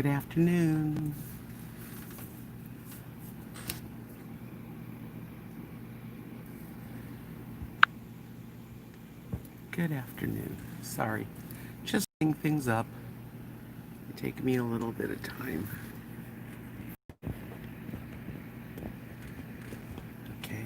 Good afternoon. Good afternoon. Sorry. Just setting things up. It take me a little bit of time. Okay.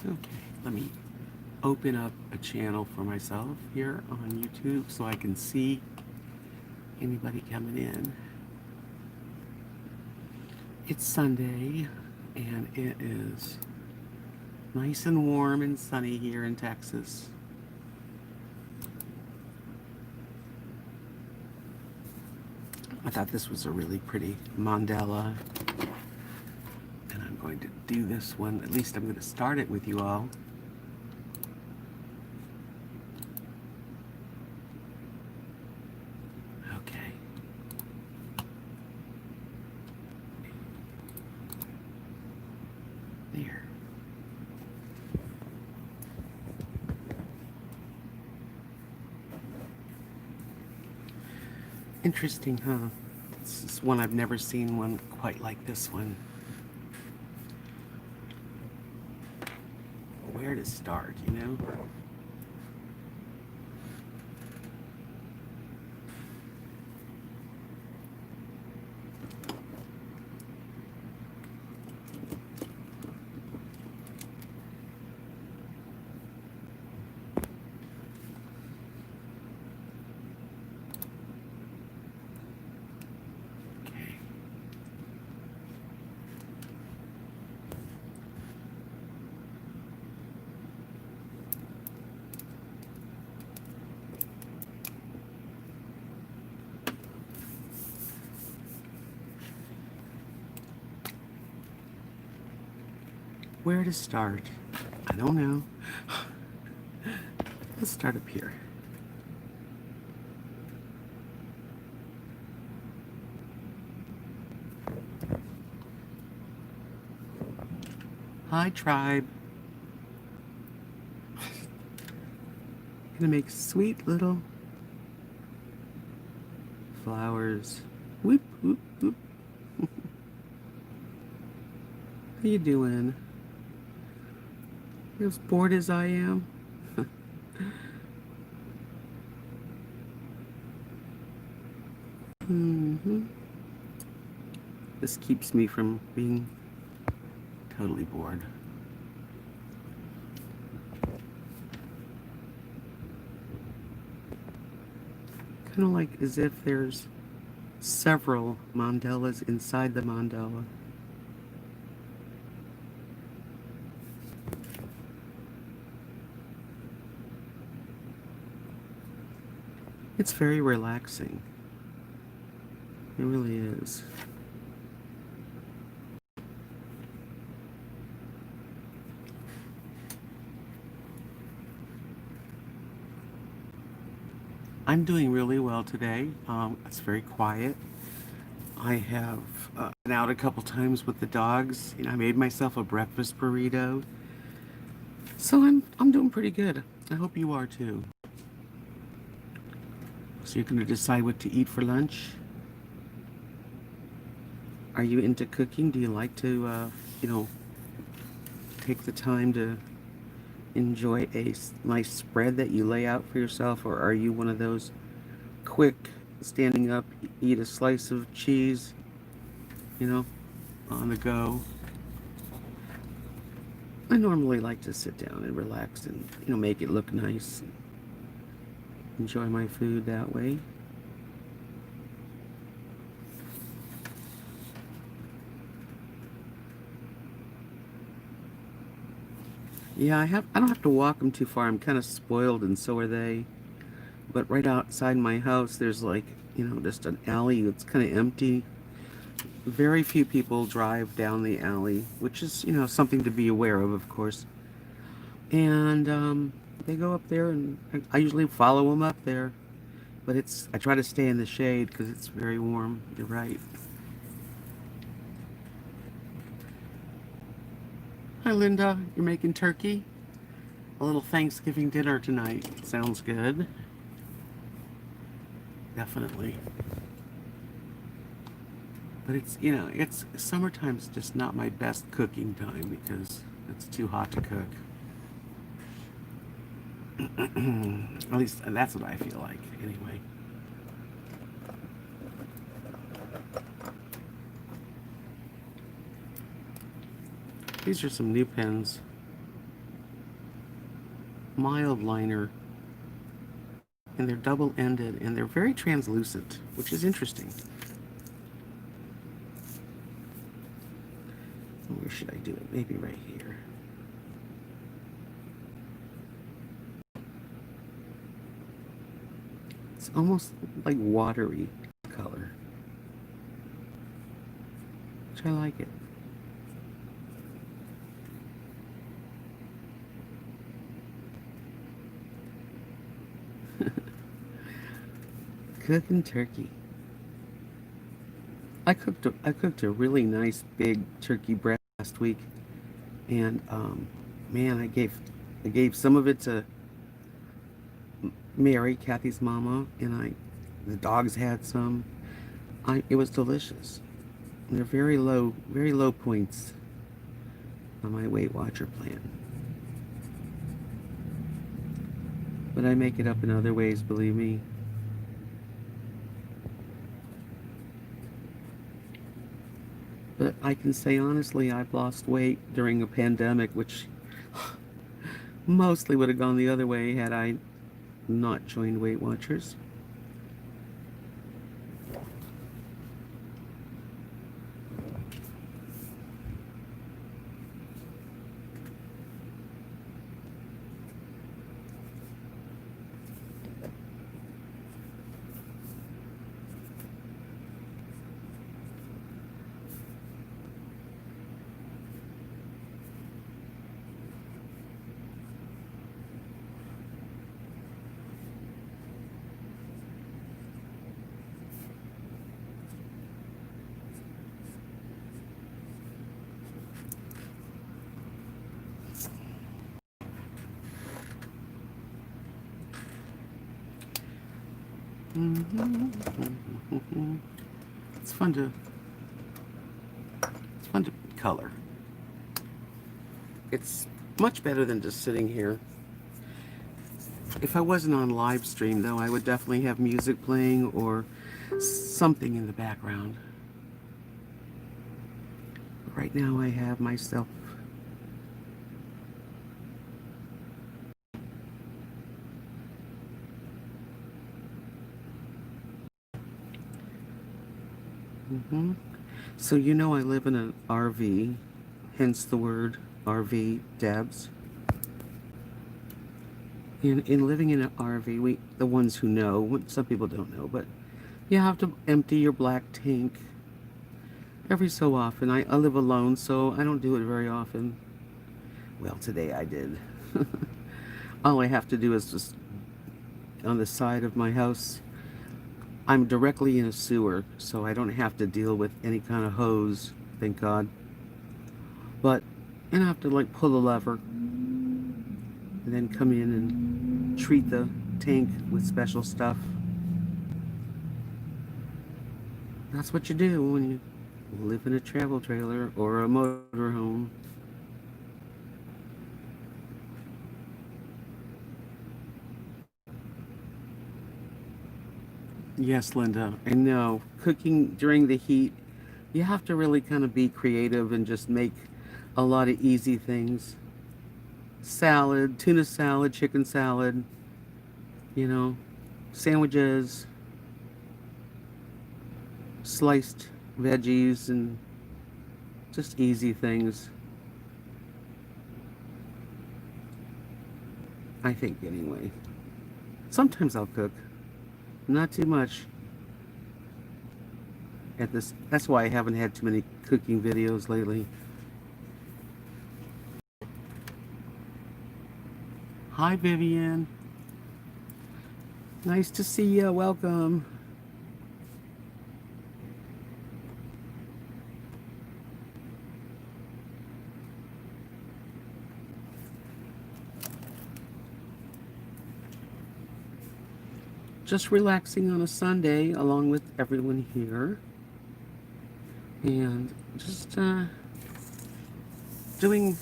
Okay. Let me open up a channel for myself here on YouTube so I can see anybody coming in. It's Sunday and it is nice and warm and sunny here in Texas. I thought this was a really pretty mandala, and I'm going to do this one. At least I'm going to start it with you all. Okay. There. Interesting, huh? This is one I've never seen one quite like this one. Where to start, you know? Where to start? I don't know. Let's start up here. Hi, tribe. Gonna make sweet little flowers. Whoop, whoop, whoop. How you doing? You as bored as I am? This keeps me from being totally bored. Kind of like as if there's several mandalas inside the mandala. It's very relaxing. It really is. I'm doing really well today. It's very quiet. I have been out a couple times with the dogs. You know, I made myself a breakfast burrito. So I'm doing pretty good. I hope you are too. So you're going to decide what to eat for lunch? Are you into cooking? Do you like to, take the time to enjoy a nice spread that you lay out for yourself? Or are you one of those quick, standing up, eat a slice of cheese, on the go? I normally like to sit down and relax and, make it look nice. Enjoy my food that way. Yeah, I don't have to walk them too far. I'm kind of spoiled, and so are they. But right outside my house, there's like, just an alley that's kind of empty. Very few people drive down the alley, which is, something to be aware of course. And they go up there, and I usually follow them up there. But I try to stay in the shade because it's very warm. You're right. Hi, Linda. You're making turkey? A little Thanksgiving dinner tonight. Sounds good. Definitely. But it's summertime's just not my best cooking time because it's too hot to cook. At least that's what I feel like, anyway. These are some new pens. Mild liner. And they're double-ended, and they're very translucent, which is interesting. Where should I do it? Maybe right here. It's almost like watery color, which I like it. Cooking turkey. I cooked a really nice big turkey breast last week, and man, I gave some of it to Mary, Kathy's mama, and the dogs had some. It was delicious. And they're very low points on my Weight Watcher plan. But I make it up in other ways, believe me. But I can say honestly, I've lost weight during a pandemic, which mostly would have gone the other way had I not joined Weight Watchers. It's fun to color. It's much better than just sitting here. If I wasn't on live stream though, I would definitely have music playing or something in the background. Right now I have myself. So I live in an RV, hence the word RV, Debs. In living in an RV, the ones who know, some people don't know, but you have to empty your black tank every so often. I live alone, so I don't do it very often. Well, today I did. All I have to do is just on the side of my house. I'm directly in a sewer, so I don't have to deal with any kind of hose, thank God. But I have to like pull a lever and then come in and treat the tank with special stuff. That's what you do when you live in a travel trailer or a motorhome. Yes, Linda, I know. Cooking during the heat, you have to really kind of be creative and just make a lot of easy things. Salad, tuna salad, chicken salad, you know, sandwiches, sliced veggies, and just easy things. I think, anyway. Sometimes I'll cook. Not too much. That's why I haven't had too many cooking videos lately. Hi, Vivian. Nice to see you. Welcome. Just relaxing on a Sunday along with everyone here. And just doing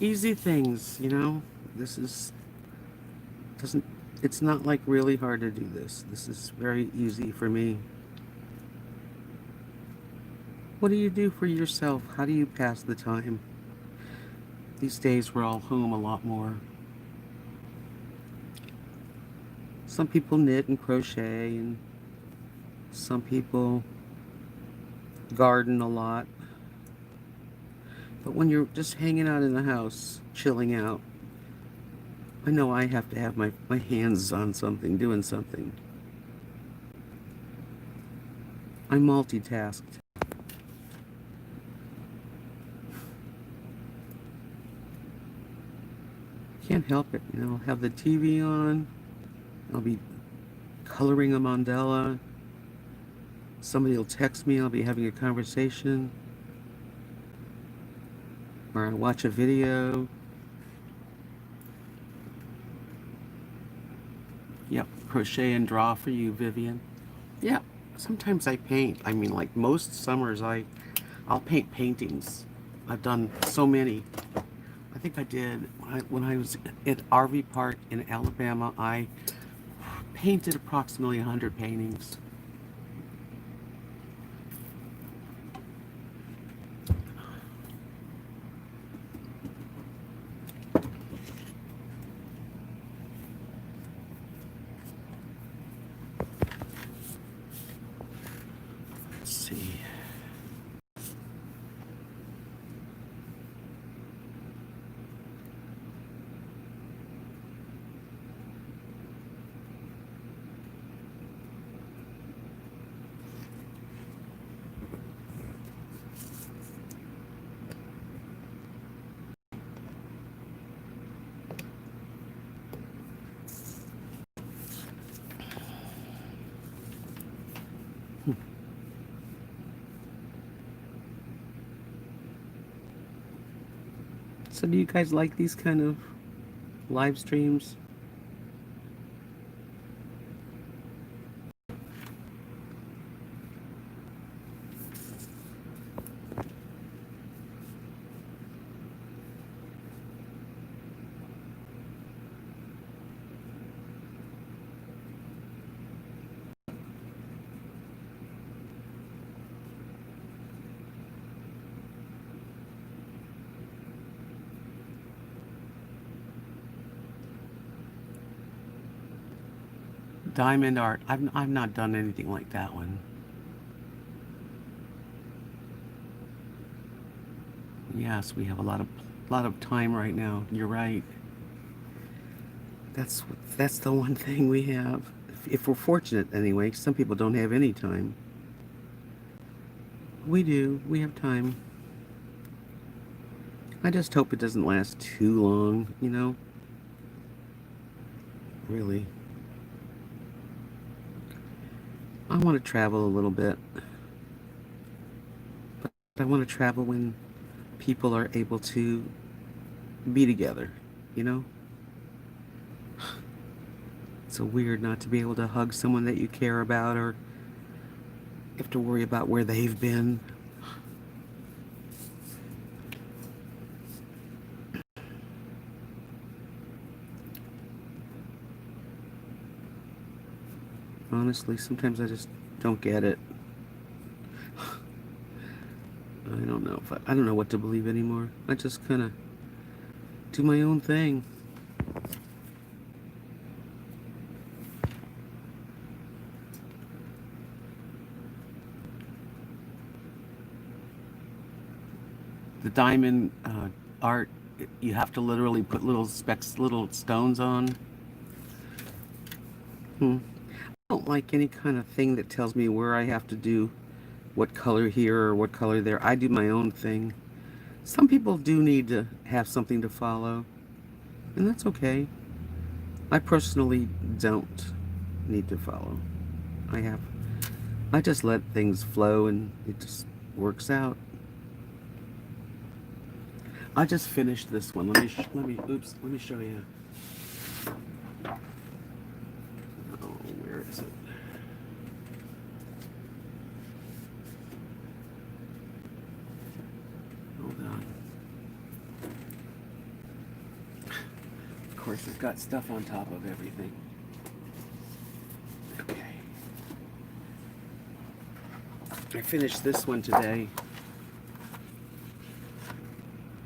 easy things, you know. This is doesn't it's not like really hard to do this. This is very easy for me. What do you do for yourself? How do you pass the time? These days we're all home a lot more. Some people knit and crochet, and some people garden a lot. But when you're just hanging out in the house, chilling out, I know I have to have my hands on something, doing something. I multitasked. Can't help it, you know. I'll have the TV on. I'll be coloring a mandala. Somebody will text me. I'll be having a conversation. Or I'll watch a video. Yep, crochet and draw for you, Vivian. Yeah, sometimes I paint. I mean, like most summers, I'll paint paintings. I've done so many. I think I did when I was at RV Park in Alabama. I painted approximately 100 paintings. Let's see. So do you guys like these kind of live streams? Diamond art. I've not done anything like that one. Yes, we have a lot of time right now. You're right. That's the one thing we have. If we're fortunate anyway. Some people don't have any time. We do. We have time. I just hope it doesn't last too long, you know? Really. I want to travel a little bit. But I want to travel when people are able to be together, you know? It's so weird not to be able to hug someone that you care about or have to worry about where they've been. Honestly, sometimes I just don't get it. I don't know if I don't know what to believe anymore. I just kind of do my own thing. The diamond art, you have to literally put little specks, little stones on. I don't like any kind of thing that tells me where I have to do what color here or what color there. I do my own thing. Some people do need to have something to follow, and that's okay. I personally don't. need to follow. I have. I just let things flow and it just works out. I just finished this one. Let me show you. Oh, where is it? Hold on. Of course, I've got stuff on top of everything. Okay. I finished this one today.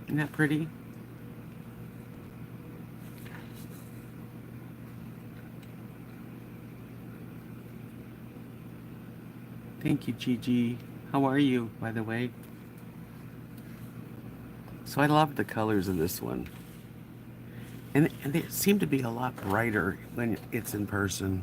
Isn't that pretty? Thank you, Gigi. How are you, by the way? So I love the colors of this one. And they seem to be a lot brighter when it's in person.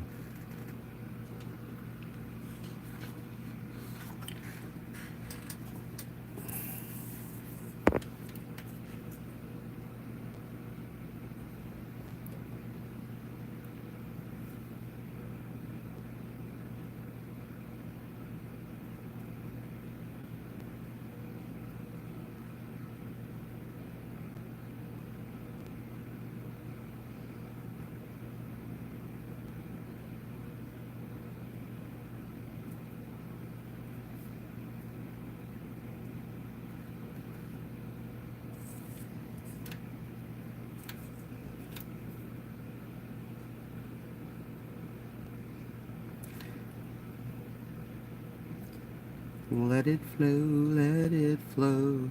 Let it flow, let it flow.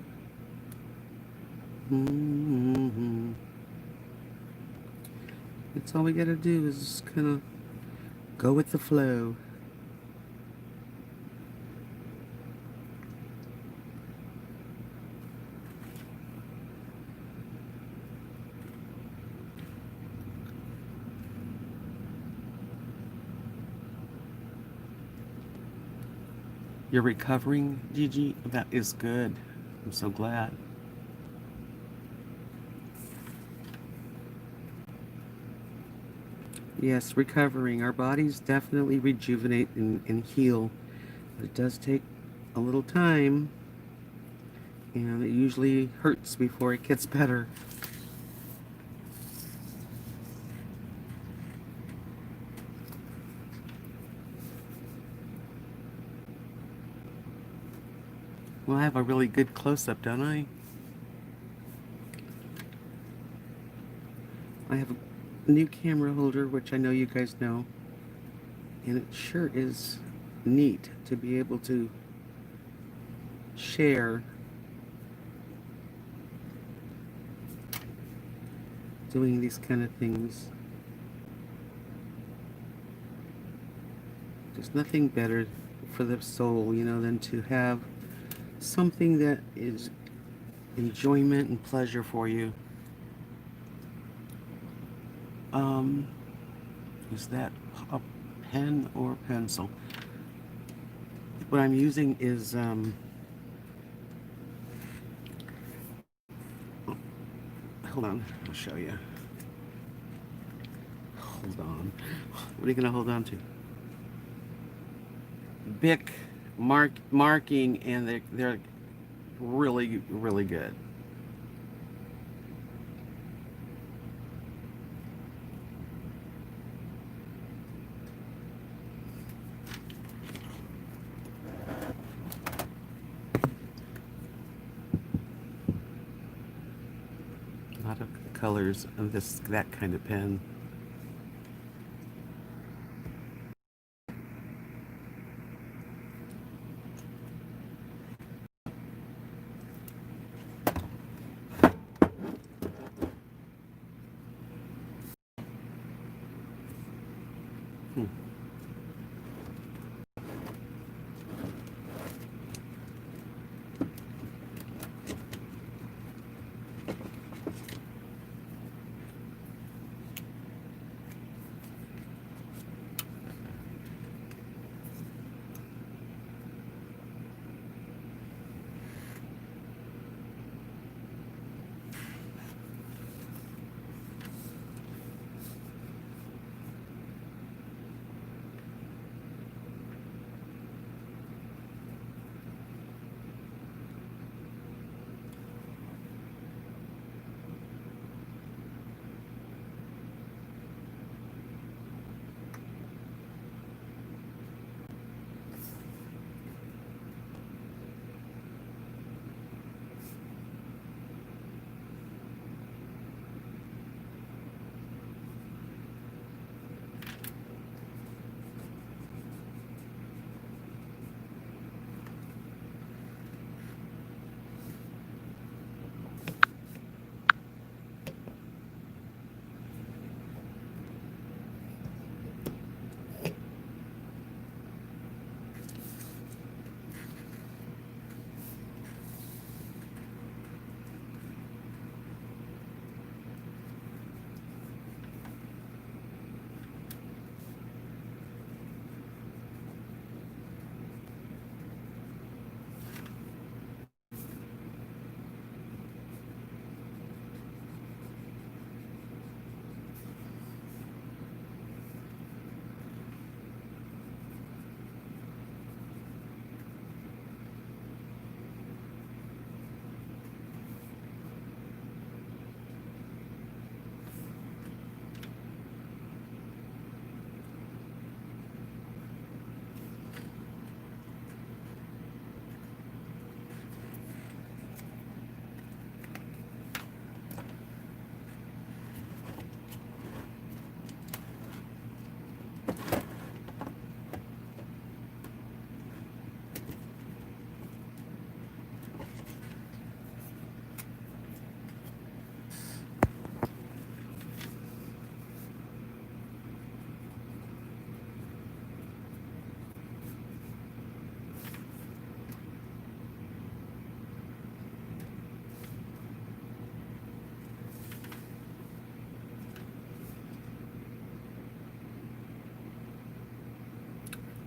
Mm-hmm. That's all we gotta do is just kind of go with the flow. You're recovering, Gigi? That is good. I'm so glad. Yes, recovering. Our bodies definitely rejuvenate and heal. But it does take a little time, and it usually hurts before it gets better. Well, I have a really good close-up, don't I? I have a new camera holder, which I know you guys know, and it sure is neat to be able to share doing these kind of things. There's nothing better for the soul, than to have something that is enjoyment and pleasure for you. Is that a pen or pencil? What I'm using is hold on, I'll show you. Hold on. What are you gonna hold on to? Bic marking, and they're really, really good. A lot of colors of that kind of pen.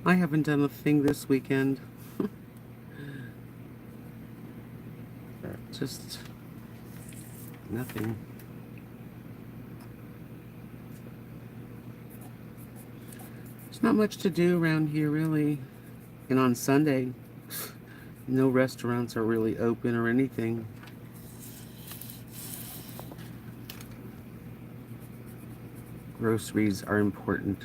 I haven't done a thing this weekend. Just nothing. There's not much to do around here, really. And on Sunday, no restaurants are really open or anything. Groceries are important.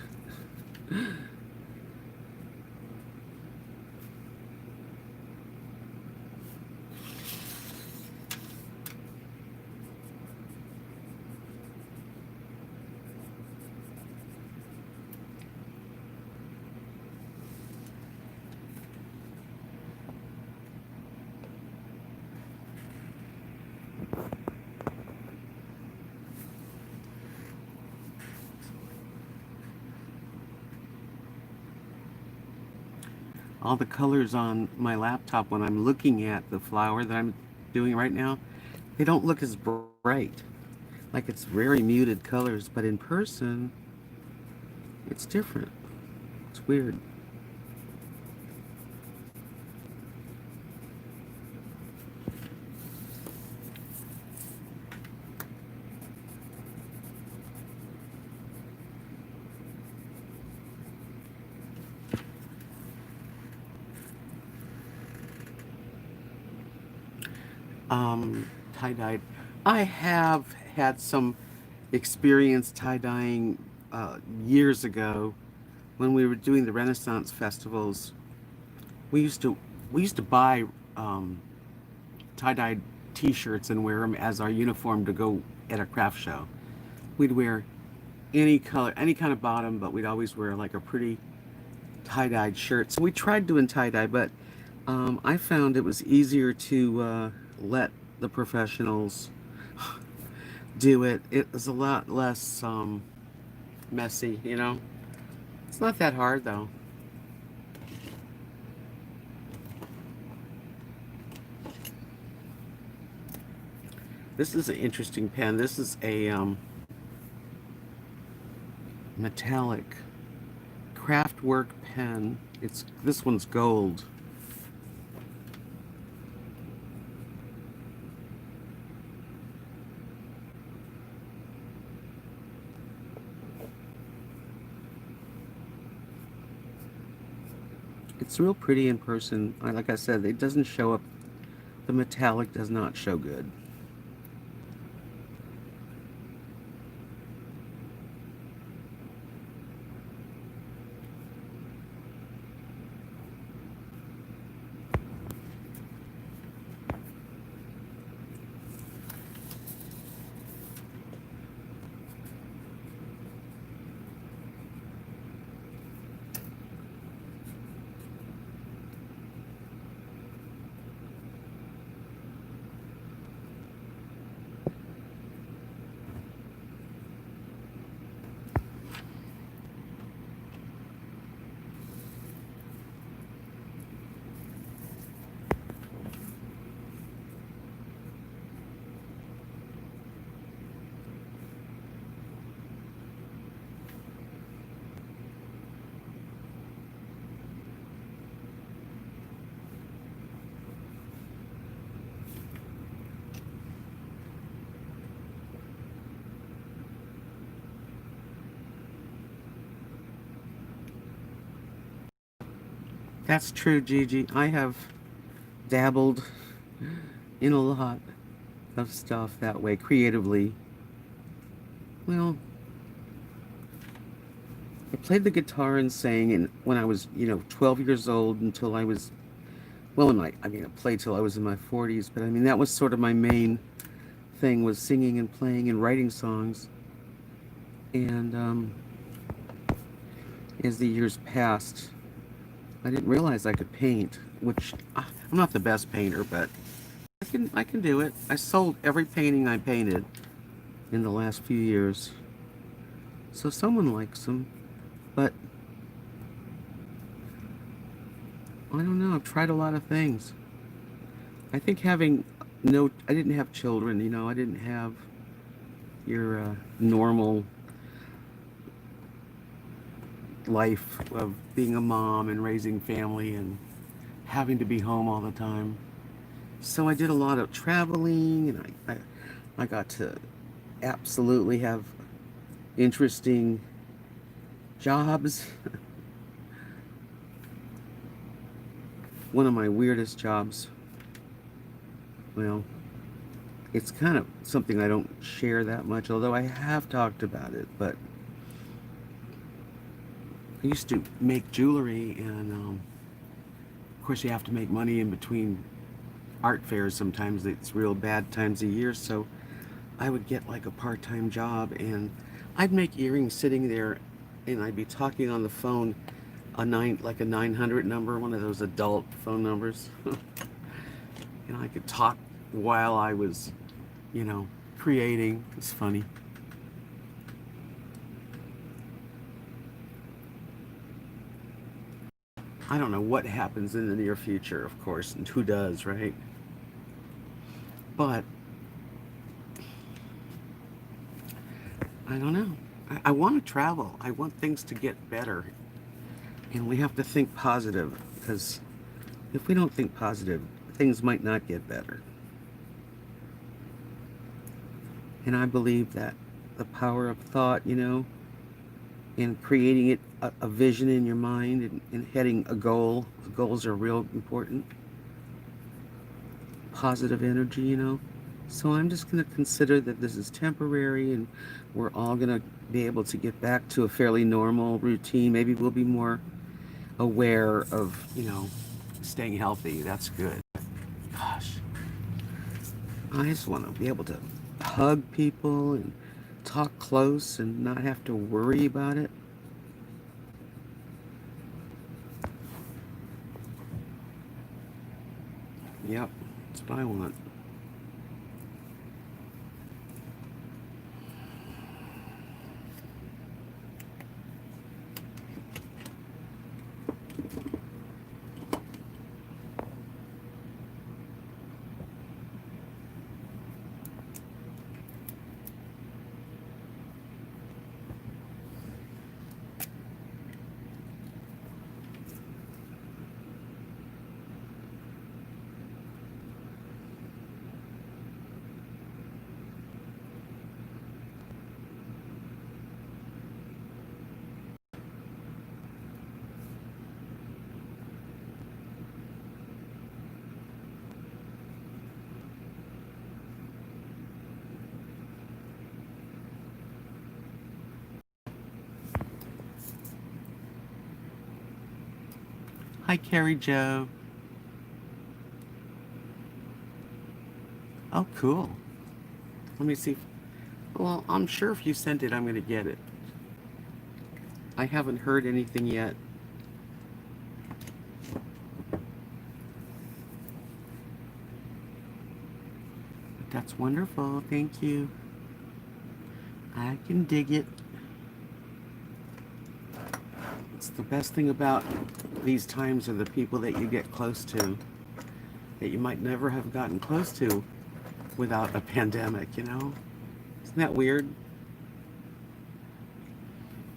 All the colors on my laptop when I'm looking at the flower that I'm doing right now, they don't look as bright. Like it's very muted colors, but in person, it's different. It's weird. Tie-dyed. I have had some experience tie-dyeing years ago when we were doing the Renaissance festivals. We used to we used to buy tie-dyed T-shirts and wear them as our uniform to go at a craft show. We'd wear any color, any kind of bottom, but we'd always wear like a pretty tie-dyed shirt. So we tried doing tie-dye, but I found it was easier to let the professionals do it. It was a lot less messy, you know. It's not that hard though. This is an interesting pen. This is a metallic craftwork pen. It's this one's gold. It's real pretty in person. Like I said, it doesn't show up. The metallic does not show good. That's true, Gigi. I have dabbled in a lot of stuff that way creatively. Well, I played the guitar and sang and when I was, 12 years old until I was, well, I played till I was in my 40s, but I mean, that was sort of my main thing was singing and playing and writing songs. And as the years passed, I didn't realize I could paint, which I'm not the best painter, but I can do it. I sold every painting I painted in the last few years. So someone likes them. But I don't know. I've tried a lot of things. I think I didn't have children, I didn't have your normal life of being a mom and raising family and having to be home all the time. So I did a lot of traveling, and I got to absolutely have interesting jobs. One of my weirdest jobs, well, it's kind of something I don't share that much, although I have talked about it. But I used to make jewelry, and of course, you have to make money in between art fairs. Sometimes it's real bad times of year, so I would get like a part-time job, and I'd make earrings sitting there, and I'd be talking on the phone, like a 900 number, one of those adult phone numbers. And I could talk while I was, you know, creating. It's funny. I don't know what happens in the near future, of course, and who does, right? But I don't know. I want to travel. I want things to get better. And we have to think positive, because if we don't think positive, things might not get better. And I believe that the power of thought, and creating it a vision in your mind, and heading a goal. Goals are real important. Positive energy, So I'm just going to consider that this is temporary, and we're all going to be able to get back to a fairly normal routine. Maybe we'll be more aware of, staying healthy. That's good. Gosh, I just want to be able to hug people and talk close and not have to worry about it. Yep, that's what I want. Hi, Carrie Joe. Oh, cool. Let me see. Well, I'm sure if you sent it, I'm going to get it. I haven't heard anything yet. But that's wonderful. Thank you. I can dig it. It's the best thing about these times are the people that you get close to that you might never have gotten close to without a pandemic. Isn't that weird?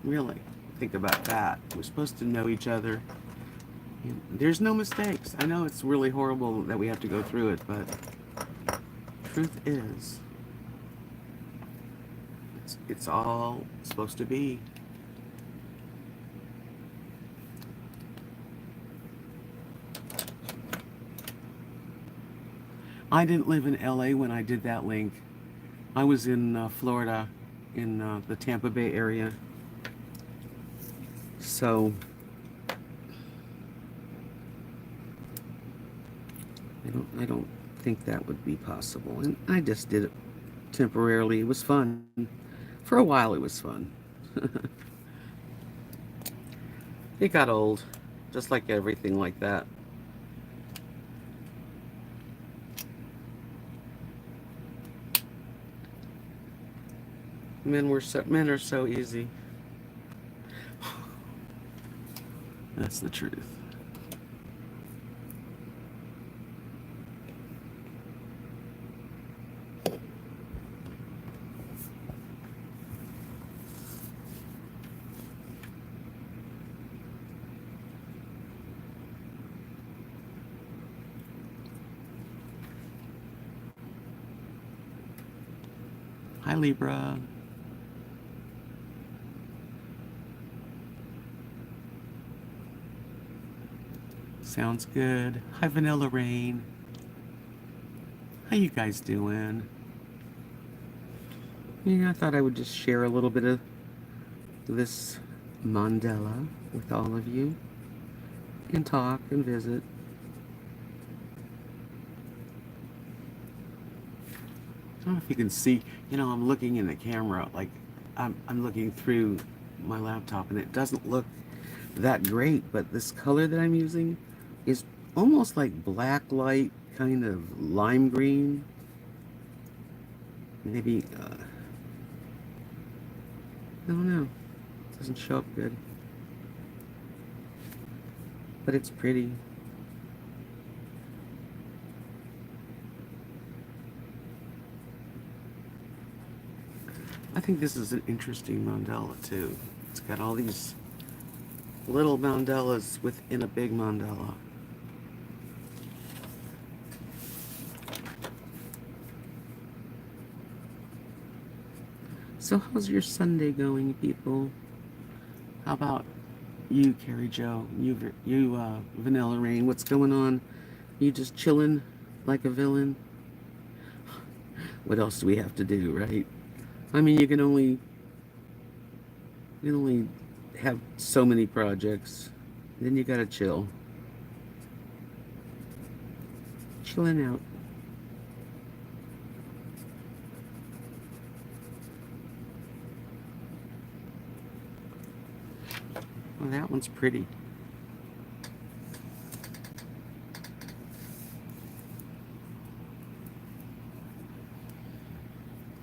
Really, think about that. We're supposed to know each other. There's no mistakes. I know it's really horrible that we have to go through it, but truth is, it's all supposed to be. I didn't live in LA when I did that link. I was in Florida, in the Tampa Bay area. So I don't think that would be possible. And I just did it temporarily. It was fun. For a while it was fun. It got old, just like everything like that. Men are so easy. That's the truth. Hi, Libra. Sounds good. Hi, Vanilla Rain. How you guys doing? Yeah, I thought I would just share a little bit of this mandala with all of you and talk and visit. I don't know if you can see, I'm looking in the camera, like I'm looking through my laptop and it doesn't look that great, but this color that I'm using is almost like black light, kind of lime green. Maybe, I don't know. It doesn't show up good. But it's pretty. I think this is an interesting mandala too. It's got all these little mandalas within a big mandala. So how's your Sunday going, people? How about you, Carrie Joe? You, Vanilla Rain. What's going on? You just chilling like a villain? What else do we have to do, right? I mean, you can only have so many projects. Then you gotta chill. Chilling out. Well, that one's pretty.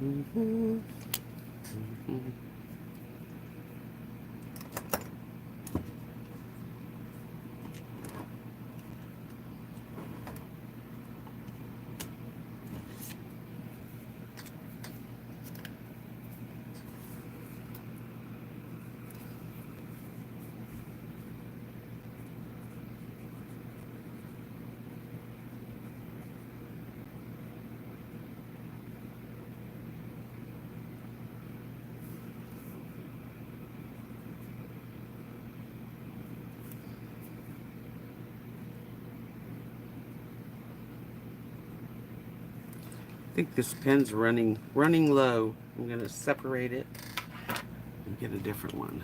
Mm-hmm. Mm-hmm. I think this pen's running low. I'm gonna separate it and get a different one.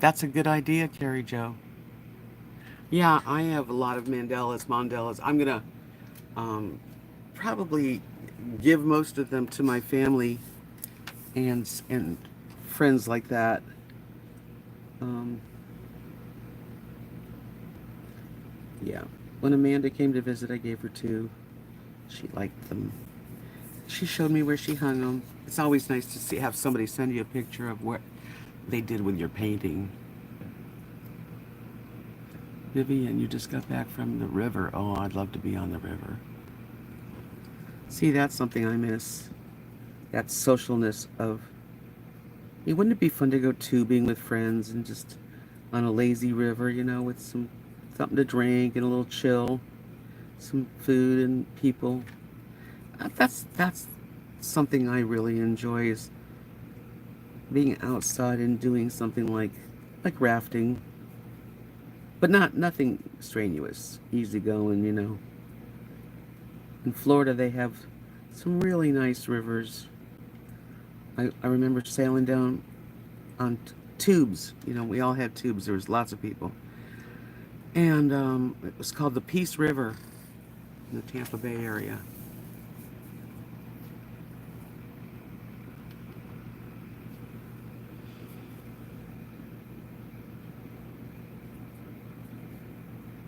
That's a good idea, Carrie Joe. Yeah, I have a lot of mandalas. I'm gonna um, probably give most of them to my family and friends like that. Um, yeah. When Amanda came to visit, I gave her two. She liked them. She showed me where she hung them. It's always nice to have somebody send you a picture of what they did with your painting. Vivian, you just got back from the river. Oh, I'd love to be on the river. See, that's something I miss. That socialness of. Wouldn't it be fun to go tubing with friends and just on a lazy river, with something to drink and a little chill, some food and people. That's something I really enjoy is being outside and doing something like rafting, but nothing strenuous, easy going. In Florida, they have some really nice rivers. I remember sailing down on tubes. We all had tubes. There was lots of people. And it was called the Peace River in the Tampa Bay area.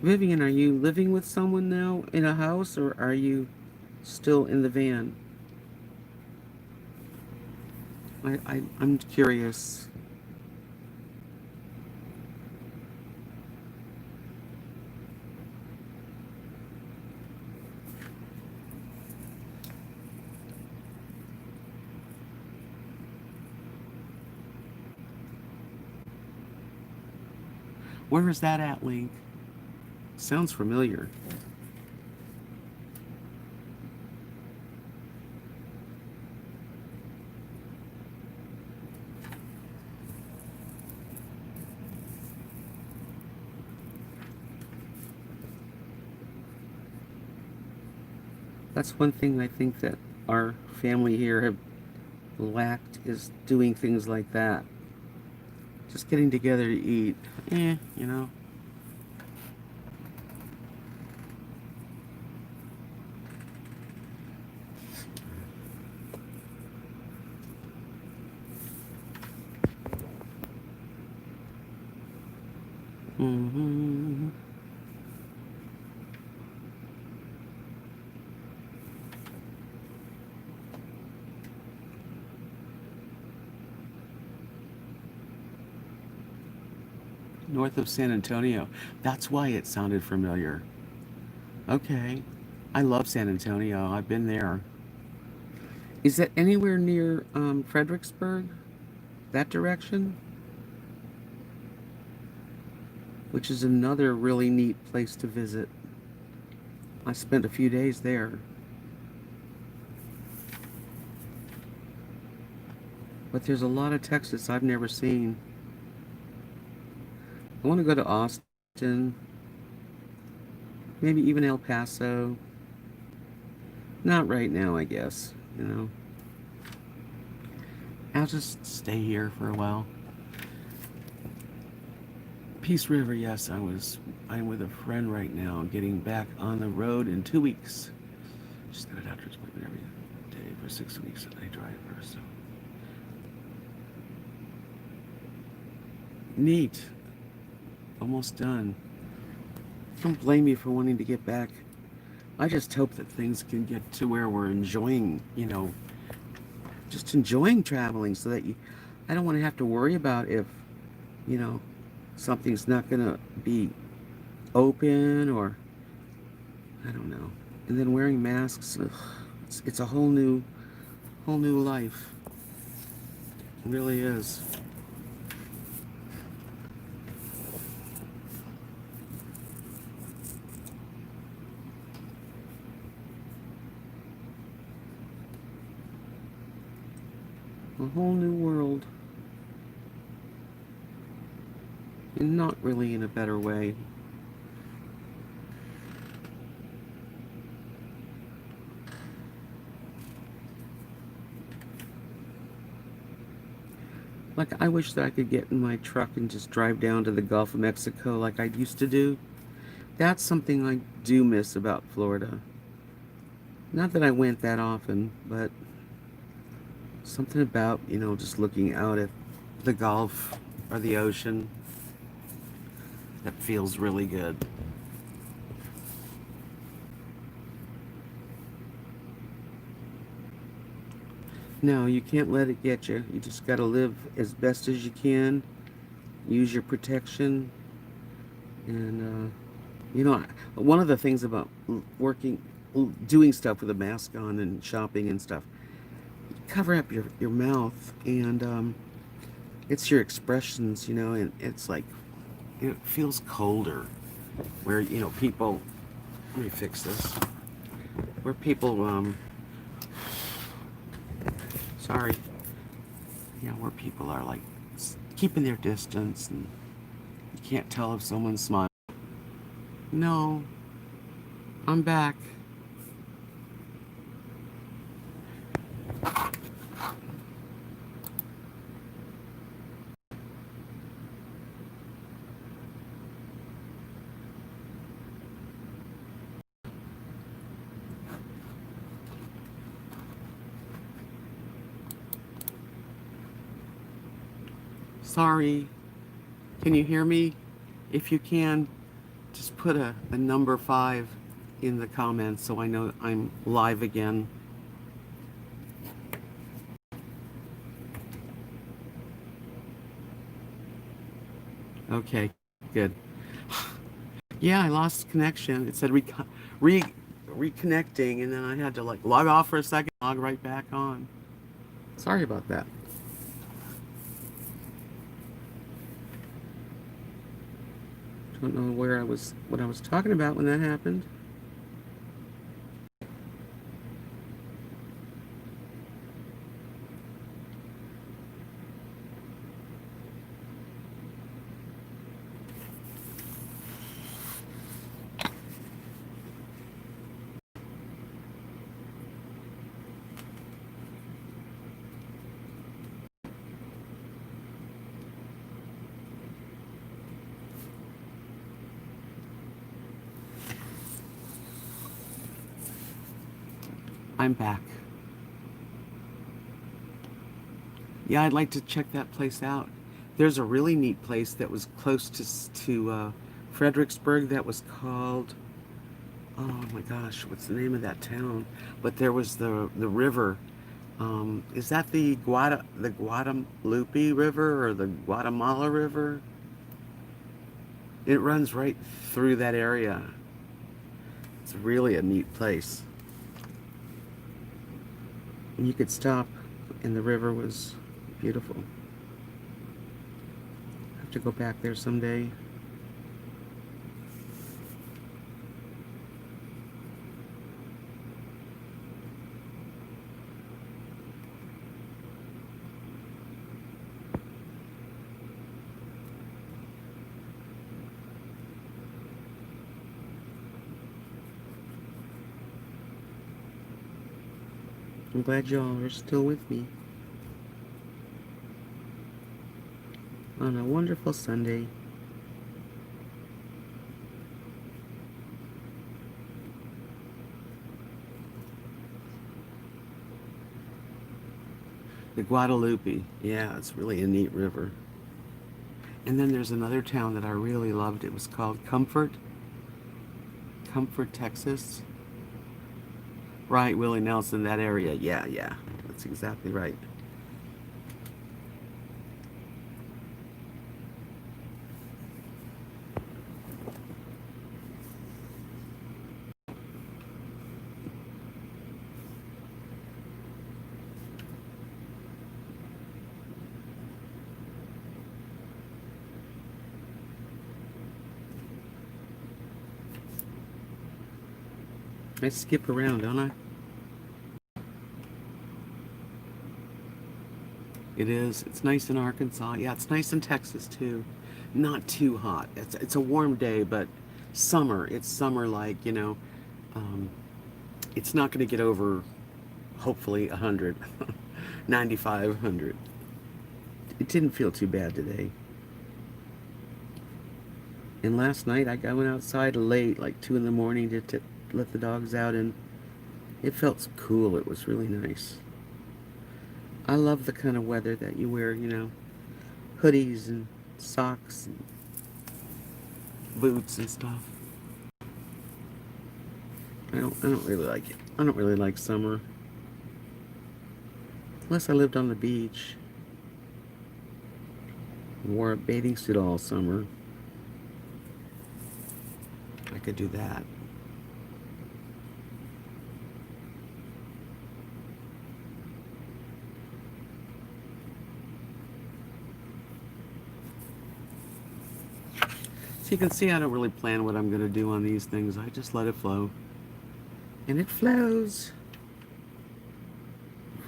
Vivian, are you living with someone now in a house, or are you still in the van? I'm curious. Where is that at, Link? Sounds familiar. That's one thing I think that our family here have lacked is doing things like that. Just getting together to eat. You know. hmm North of San Antonio. That's why it sounded familiar. Okay. I love San Antonio. I've been there. Is that anywhere near Fredericksburg? That direction? Which is another really neat place to visit. I spent a few days there. But there's a lot of Texas I've never seen. I want to go to Austin, maybe even El Paso. Not right now, I guess, you know. I'll just stay here for a while. Peace River, yes, I'm with a friend right now, getting back on the road in 2 weeks. She's got a doctor's appointment every day for 6 weeks that I drive her, so. Neat. Almost done. Don't blame me for wanting to get back. I just hope that things can get to where we're enjoying, just enjoying traveling so that I don't want to have to worry about if, you know, something's not going to be open or, I don't know. And then wearing masks, ugh, it's a whole new life. It really is. A whole new world. And not really in a better way. Like, I wish that I could get in my truck and just drive down to the Gulf of Mexico like I used to do. That's something I do miss about Florida. Not that I went that often, but something about, just looking out at the Gulf or the ocean that feels really good. No, you can't let it get you. You just got to live as best as you can, use your protection, and, one of the things about working, doing stuff with a mask on and shopping and stuff, cover up your mouth, and it's your expressions, and it's like, it feels colder where, people, let me fix this, where people, sorry, where people are like keeping their distance and you can't tell if someone's smiling. No, I'm back. Sorry. Can you hear me? If you can, just put a number 5 in the comments so I know I'm live again. Okay, good. Yeah, I lost connection. It said reconnecting, and then I had to like log off for a second, log right back on. Sorry about that. Don't know what I was talking about when that happened. I'm back. Yeah, I'd like to check that place out. There's a really neat place that was close to Fredericksburg that was called, oh my gosh, what's the name of that town? But there was the river. Is that the Guadalupe River or the Guatemala River? It runs right through that area. It's really a neat place. And you could stop, and the river was beautiful. I have to go back there someday. I'm glad y'all are still with me on a wonderful Sunday. The Guadalupe, yeah, it's really a neat river. And then there's another town that I really loved. It was called Comfort, Texas. Right, Willie Nelson, that area. Yeah, yeah, that's exactly right. I skip around, don't I? It is. It's nice in Arkansas. Yeah, it's nice in Texas too. Not too hot. It's a warm day, but summer. It's summer like, um, it's not going to get over, hopefully, 100, 95, 100. It didn't feel too bad today. And last night I went outside late, like 2 in the morning to let the dogs out, and it felt cool. It was really nice. I love the kind of weather that you wear, hoodies and socks and boots and stuff. I don't really like it. I don't really like summer. Unless I lived on the beach. Wore a bathing suit all summer. I could do that. So you can see I don't really plan what I'm going to do on these things. I just let it flow. And it flows.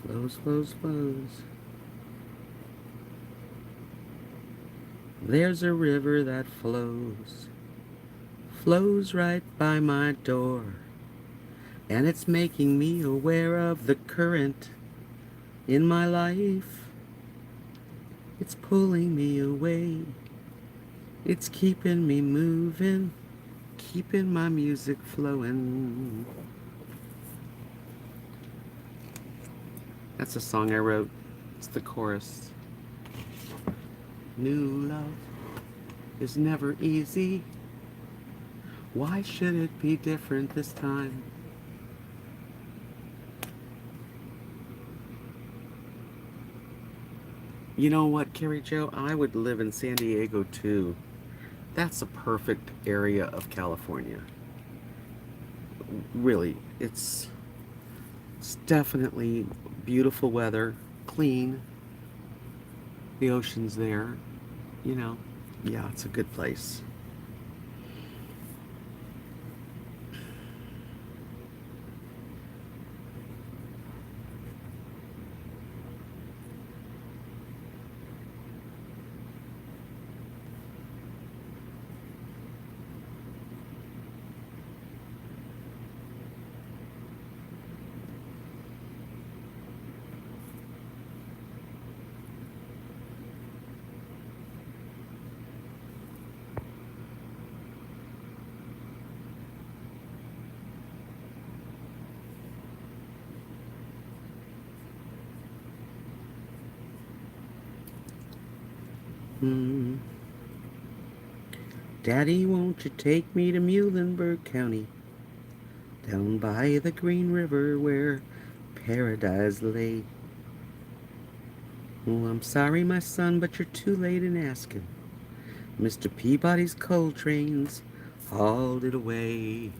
Flows, flows, flows. There's a river that flows. Flows right by my door. And it's making me aware of the current in my life. It's pulling me away. It's keeping me moving, keeping my music flowing. That's a song I wrote. It's the chorus. New love is never easy. Why should it be different this time? You know what, Carrie Joe? I would live in San Diego too. That's a perfect area of California. Really, it's definitely beautiful weather, clean. The ocean's there, you know. Yeah, it's a good place. Mm. Daddy, won't you take me to Muhlenberg County, down by the Green River where paradise lay? Oh, I'm sorry, my son, but you're too late in asking. Mr. Peabody's coal trains hauled it away.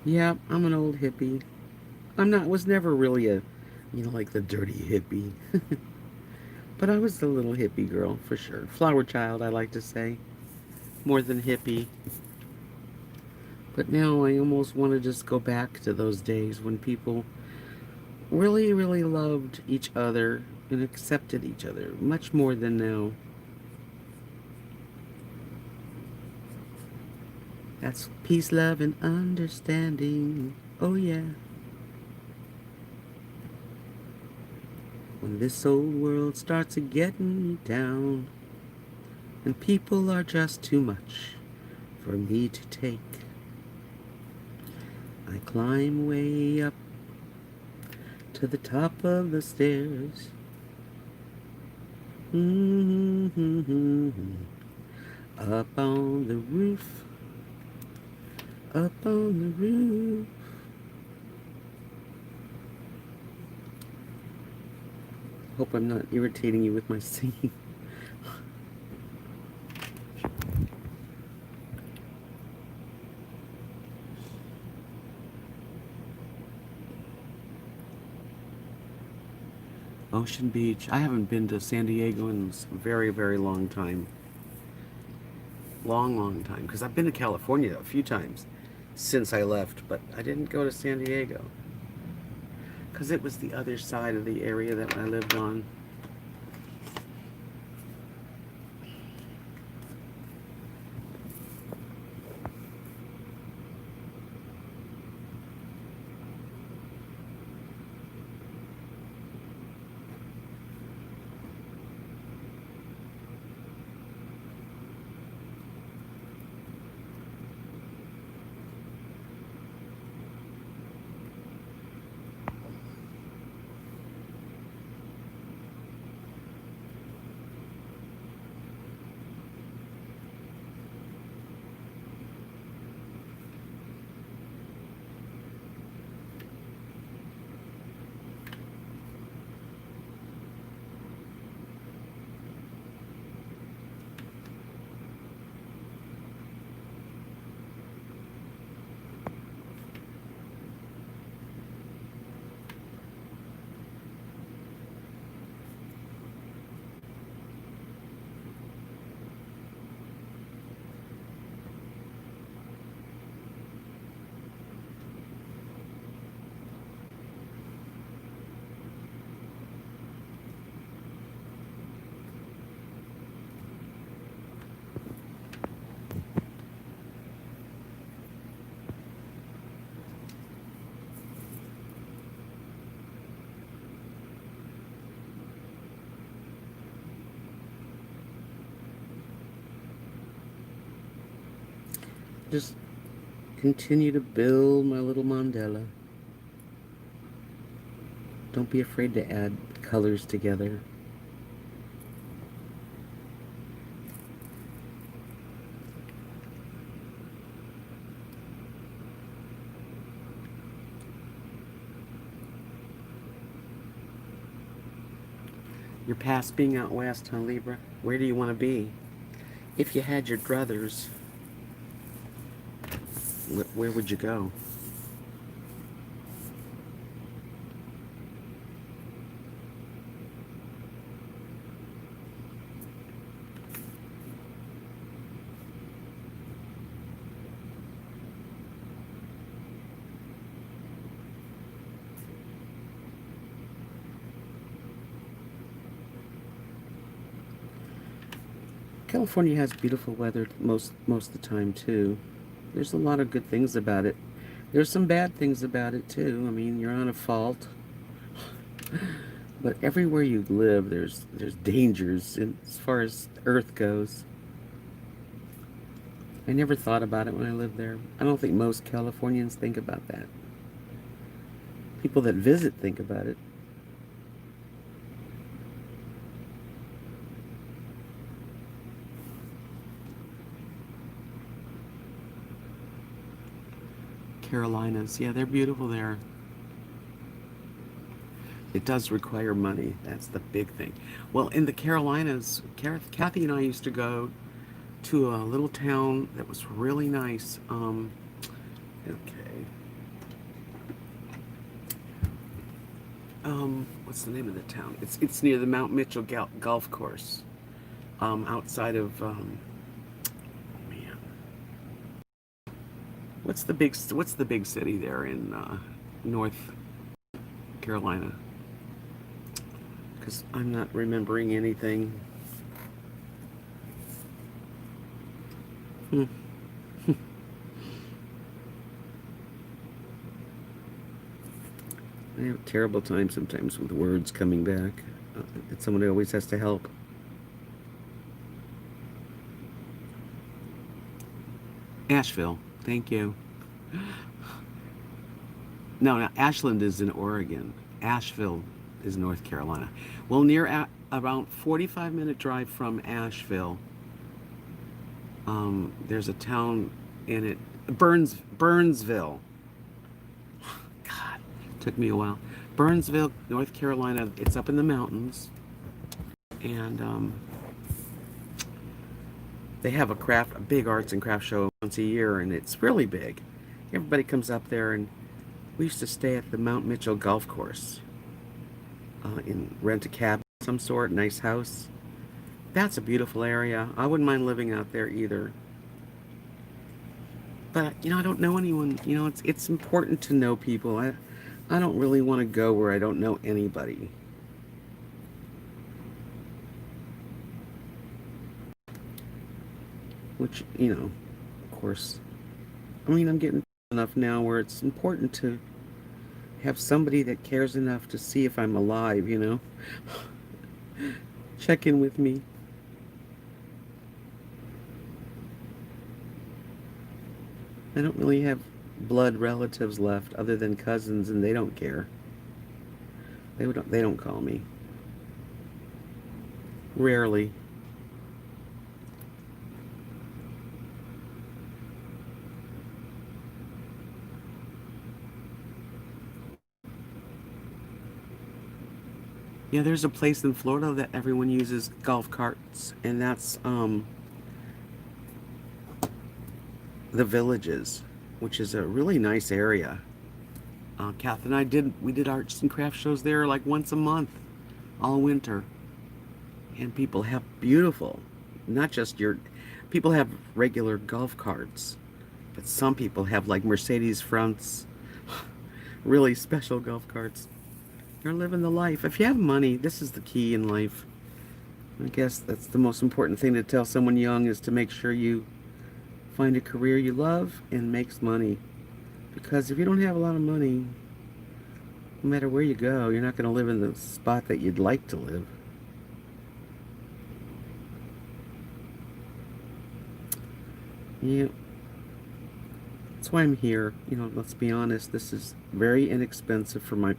Yeah, I'm an old hippie. Was never really a, like the dirty hippie. But I was the little hippie girl, for sure. Flower child, I like to say. More than hippie. But now I almost want to just go back to those days when people really, really loved each other and accepted each other much more than now. That's peace, love, and understanding. Oh, yeah. When this old world starts a getting me down, and people are just too much for me to take, I climb way up to the top of the stairs. Mm-hmm. Up on the roof, up on the roof. Hope I'm not irritating you with my singing. Ocean Beach. I haven't been to San Diego in a very, very long time. Long, long time. Because I've been to California a few times since I left, but I didn't go to San Diego. Because it was the other side of the area that I lived on. Just continue to build my little mandala. Don't be afraid to add colors together. You're past being out west, huh, Libra? Where do you want to be? If you had your druthers, where would you go? California has beautiful weather most of the time too. There's a lot of good things about it. There's some bad things about it too. I mean, you're on a fault, but everywhere you live, there's dangers as far as Earth goes. I never thought about it when I lived there. I don't think most Californians think about that. People that visit think about it. Carolinas. Yeah, they're beautiful there. It does require money. That's the big thing. Well, in the Carolinas, Kathy and I used to go to a little town that was really nice. Okay. What's the name of the town? It's near the Mount Mitchell Golf Course. Outside of man, what's the big city there in North Carolina? Because I'm not remembering anything. Hmm. I have a terrible time sometimes with words coming back. It's someone who always has to help. Asheville. Thank you. No, Ashland is in Oregon. Asheville is North Carolina. Well, around 45-minute drive from Asheville, there's a town in it, Burnsville. God, it took me a while. Burnsville, North Carolina. It's up in the mountains, and they have a big arts and craft show once a year, and it's really big. Everybody comes up there, and we used to stay at the Mount Mitchell Golf Course, and rent a cabin of some sort, nice house. That's a beautiful area. I wouldn't mind living out there either. But I don't know anyone. It's important to know people. I don't really want to go where I don't know anybody. Which, of course, I'm getting enough now where it's important to have somebody that cares enough to see if I'm alive, Check in with me. I don't really have blood relatives left other than cousins, and they don't care. They don't call me. Rarely. Yeah, there's a place in Florida that everyone uses golf carts, and that's the Villages, which is a really nice area. Kath and I we did arts and craft shows there like once a month, all winter. And people have not just people have regular golf carts, but some people have like Mercedes fronts, really special golf carts. You're living the life. If you have money, this is the key in life. I guess that's the most important thing to tell someone young, is to make sure you find a career you love and makes money. Because if you don't have a lot of money, no matter where you go, you're not going to live in the spot that you'd like to live. Yeah. That's why I'm here. Let's be honest. This is very inexpensive for my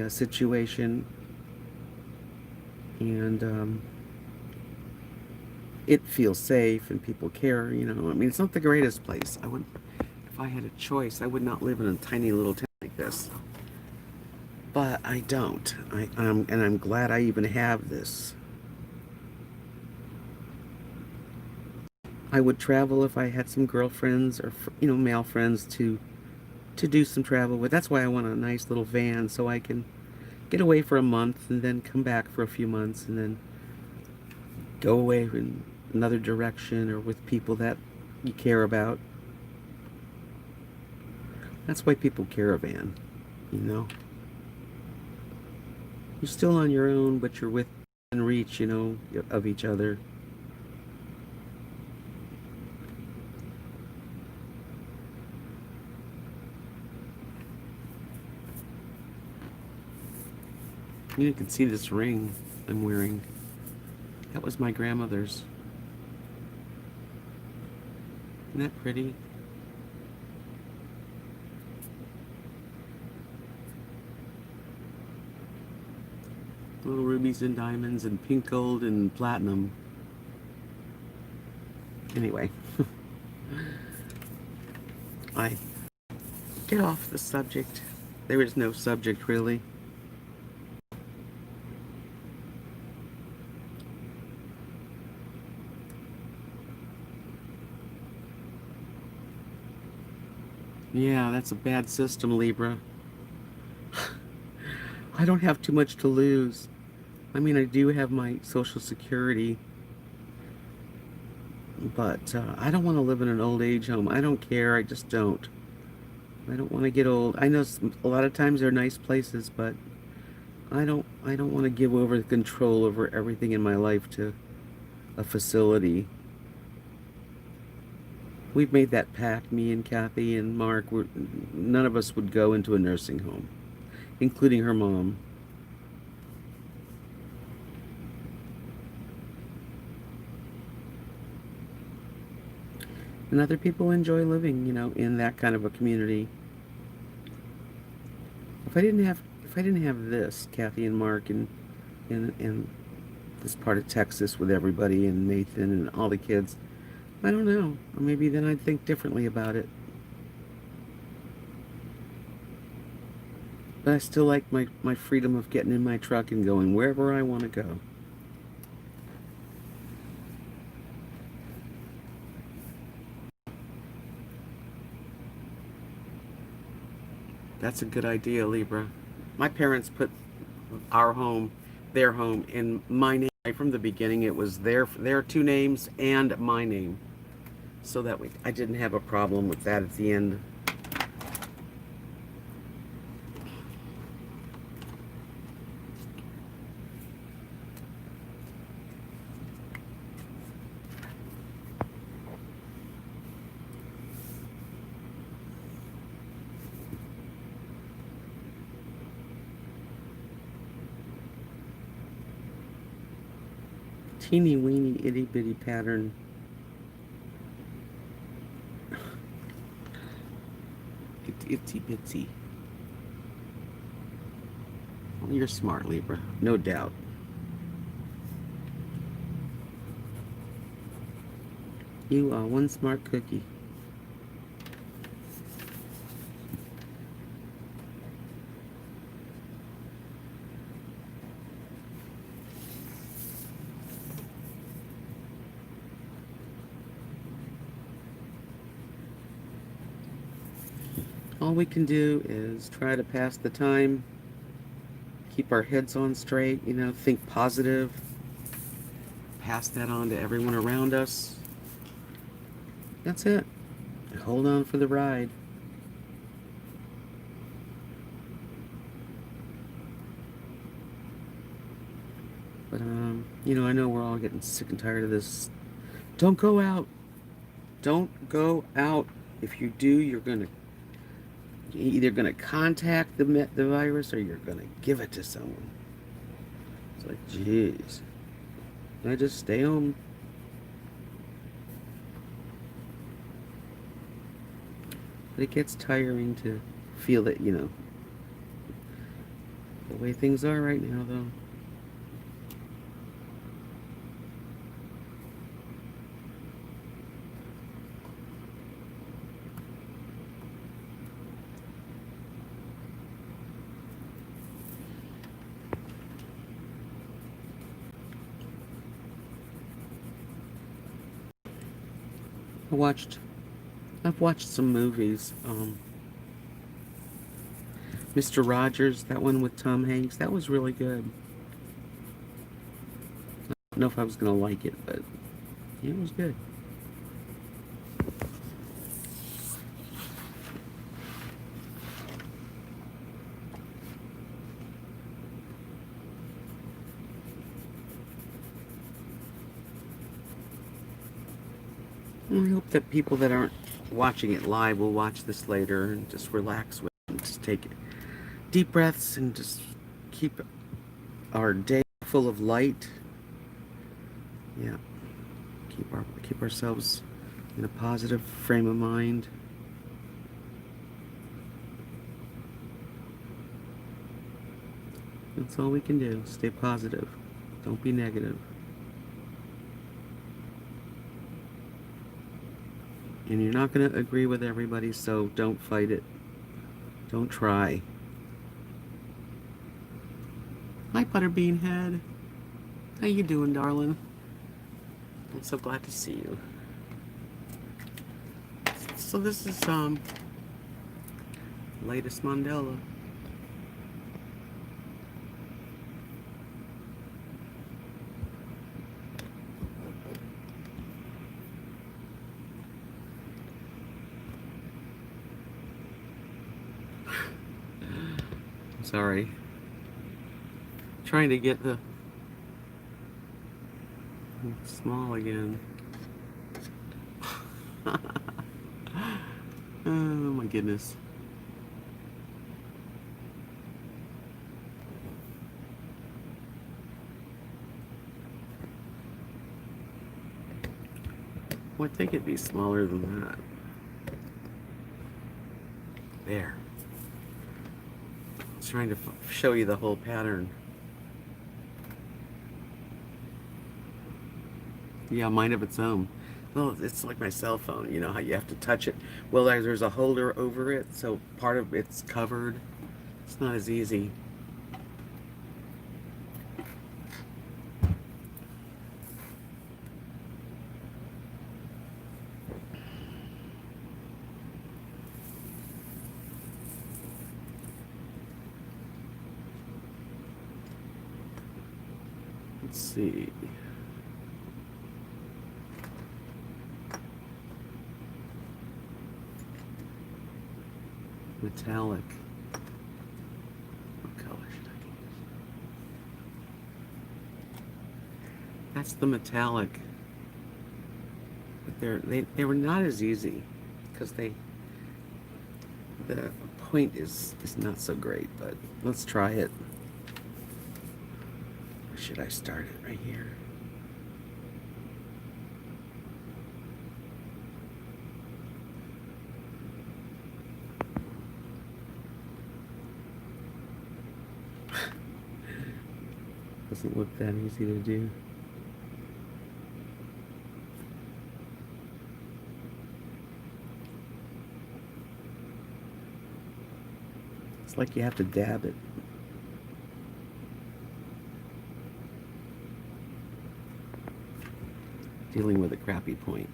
situation, and it feels safe, and people care. It's not the greatest place. If I had a choice, I would not live in a tiny little town like this. But I don't. And I'm glad I even have this. I would travel if I had some girlfriends or male friends to do some travel with. That's why I want a nice little van, so I can get away for a month and then come back for a few months and then go away in another direction or with people that you care about. That's why people caravan, You're still on your own, but you're within reach, of each other. You can see this ring I'm wearing. That was my grandmother's. Isn't that pretty? Little rubies and diamonds and pink gold and platinum. Anyway. I Get off the subject. There is no subject, really. Yeah, that's a bad system, Libra. I don't have too much to lose. I mean, I do have my Social Security, but I don't want to live in an old age home. I don't care. I just don't. I don't want to get old. I know a lot of times they're nice places, but I don't. I don't want to give over the control over everything in my life to a facility. We've made that pact, me and Kathy and Mark. None of us would go into a nursing home, including her mom. And other people enjoy living, in that kind of a community. If I didn't have this, Kathy and Mark and this part of Texas with everybody and Nathan and all the kids, I don't know. Or maybe then I'd think differently about it. But I still like my freedom of getting in my truck and going wherever I want to go. That's a good idea, Libra. My parents put our home, their home, in my name. Right from the beginning, it was their two names and my name. So that I didn't have a problem with that at the end. Teeny weeny itty bitty pattern. Itsy bitsy. Well, you're smart, Libra. No doubt. You are one smart cookie. All we can do is try to pass the time, keep our heads on straight, think positive, pass that on to everyone around us. That's it. Hold on for the ride. But, I know we're all getting sick and tired of this. Don't go out. Don't go out. If you do, you're either going to contact the virus or you're going to give it to someone. It's like, jeez. I just stay home. But it gets tiring to feel that, the way things are right now, though. I've watched some movies. Mr. Rogers, that one with Tom Hanks, that was really good. I don't know if I was gonna like it, but yeah, it was good. I hope that people that aren't watching it live will watch this later and just relax with it and just take deep breaths and just keep our day full of light. Yeah. Keep ourselves in a positive frame of mind. That's all we can do. Stay positive. Don't be negative. And you're not going to agree with everybody, so don't fight it. Don't try. Hi, Butterbean Head. How you doing, darling? I'm so glad to see you. So this is latest Mandela. Sorry. Trying to get the small again. Oh my goodness. Well, I think it'd be smaller than that. There. I was trying to show you the whole pattern. Yeah, mind of its own. Well, it's like my cell phone, you know how you have to touch it. Well, there's a holder over it, so part of it's covered. It's not as easy. Let's see. Metallic. What color should I use? That's the metallic. But they were not as easy because the point is not so great, but let's try it. Or should I start it right here? Doesn't look that easy to do. It's like you have to dab it. Dealing with a crappy point.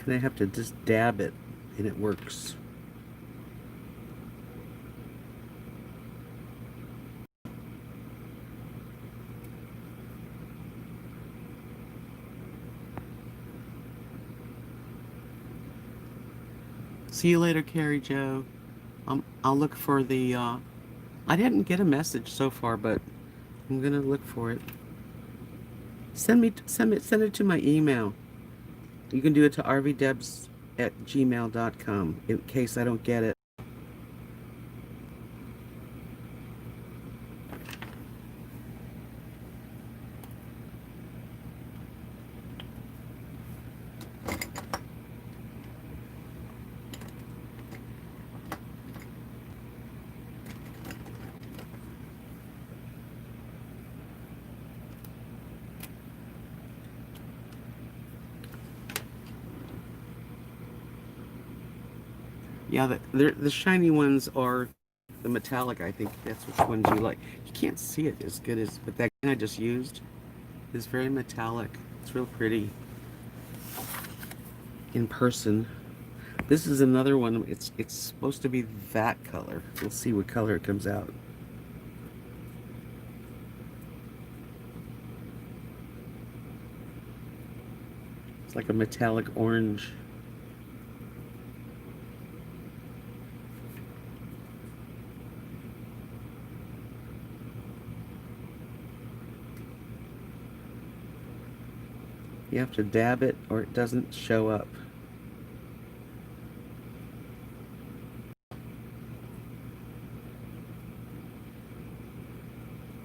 And I have to just dab it and it works. See you later, Carrie Joe. I'll look for the I didn't get a message so far, but I'm gonna look for it. Send it to my email. You can do it to rvdebs@gmail.com in case I don't get it. Yeah, the shiny ones are the metallic. I think that's which ones you like. You can't see it as good as, but that I just used is very metallic. It's real pretty in person. This is another one. It's supposed to be that color. We'll see what color it comes out. It's like a metallic orange. You have to dab it or it doesn't show up.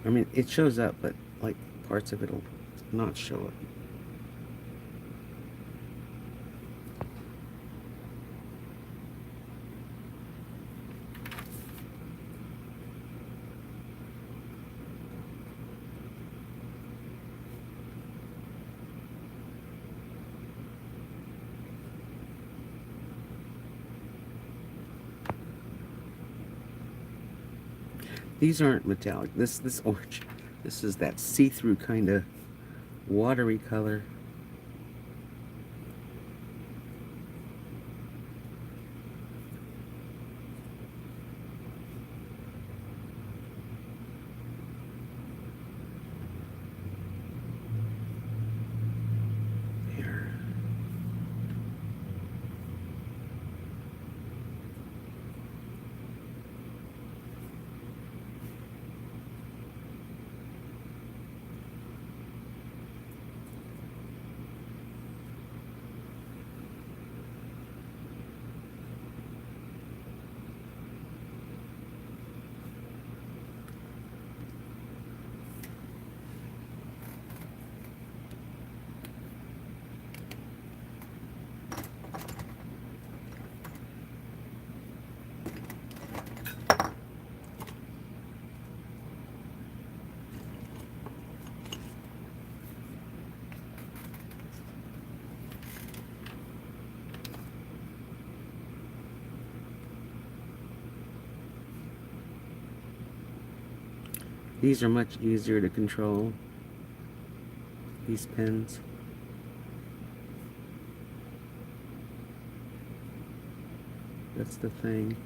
I mean, it shows up, but like parts of it'll not show up. These aren't metallic. This orange, this is that see-through kind of watery color. There. These are much easier to control, these pens. That's the thing.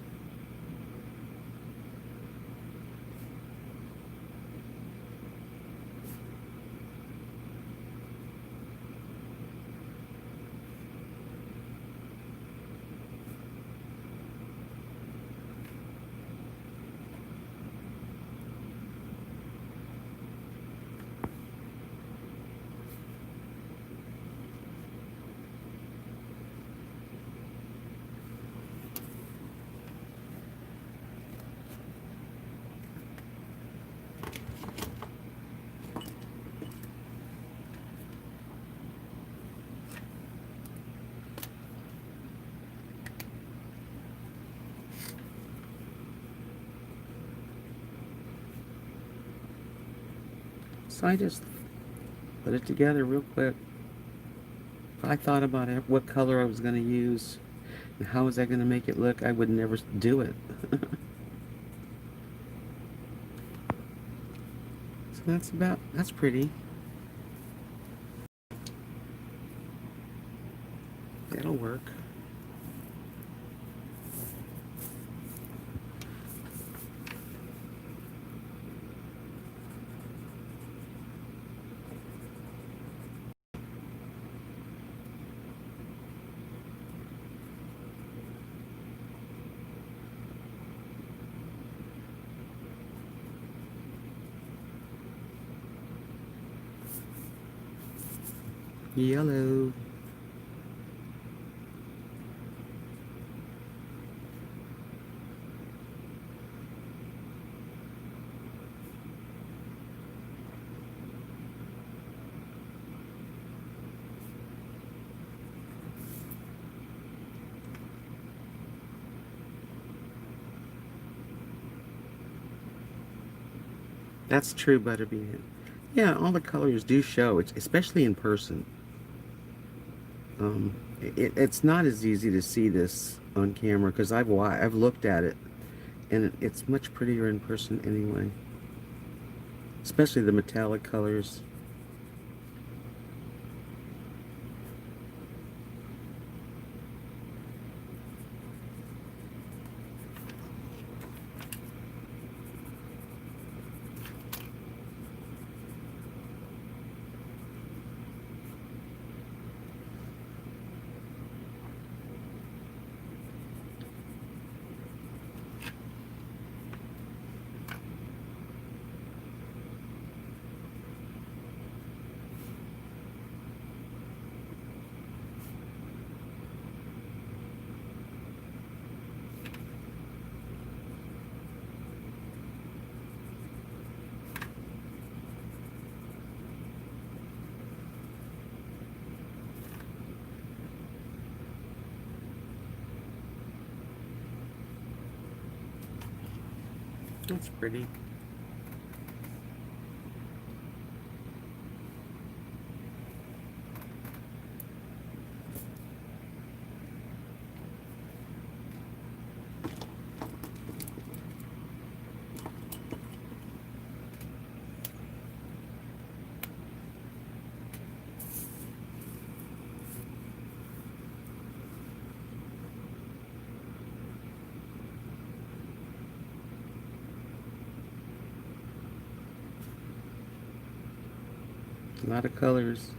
So I just put it together real quick. If I thought about it, what color I was going to use and how was I going to make it look, I would never do it. So that's pretty. That'll work. Yellow. That's true, Butterbean. Yeah, all the colors do show, especially in person. It's not as easy to see this on camera because I've looked at it, and it's much prettier in person anyway. Especially the metallic colors. That's pretty. A lot of colors.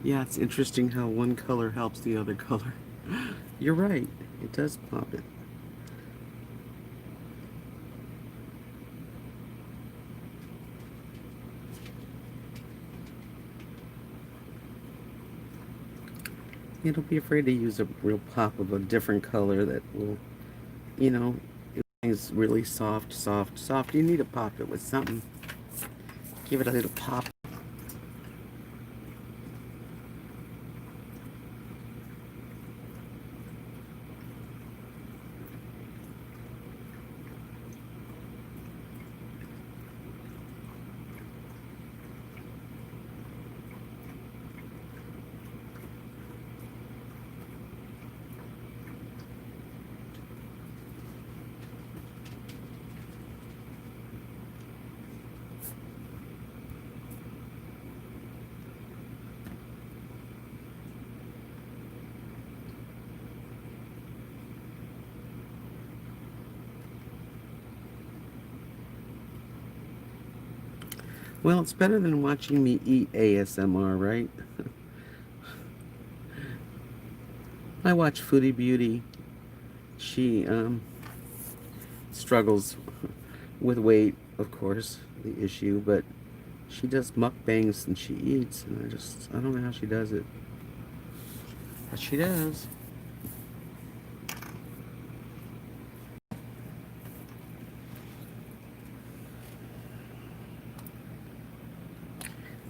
Yeah, it's interesting how one color helps the other color. You're right. It does pop it. Yeah, don't be afraid to use a real pop of a different color that will, you know, if it's really soft, soft, soft. You need to pop it with something. Give it a little pop. Well, it's better than watching me eat ASMR, right? I watch Foodie Beauty. She struggles with weight, of course, the issue, but she does mukbangs and she eats, and I don't know how she does it, but she does.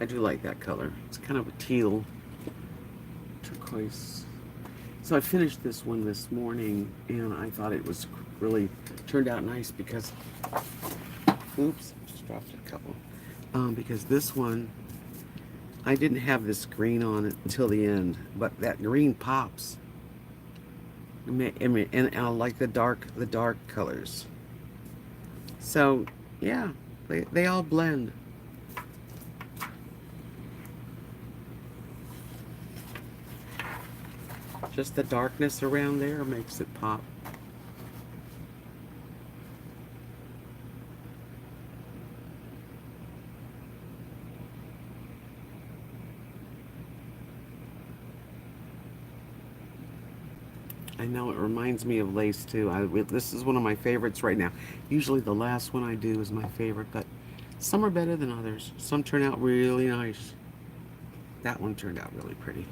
I do like that color. It's kind of a teal turquoise. So I finished this one this morning, and I thought it was really turned out nice because, oops, just dropped a couple. Because this one, I didn't have this green on it until the end, but that green pops. And I like the dark colors. So, yeah, they all blend. Just the darkness around there makes it pop. I know it reminds me of lace too. This is one of my favorites right now. Usually the last one I do is my favorite, but Some are better than others. Some turn out really nice. That one turned out really pretty.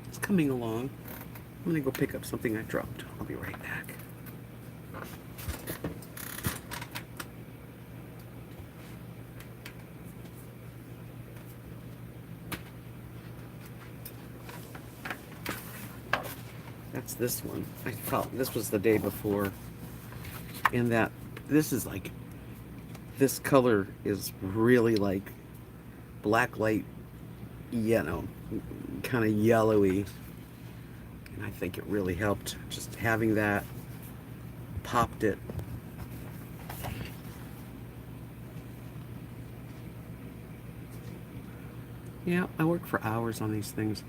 It's coming along. I'm gonna go pick up something I dropped. I'll be right back. That's this one. I felt this was the day before. And that this is like, this color is really like black light, kind of yellowy. And I think it really helped. Just having that popped it. Yeah, I work for hours on these things.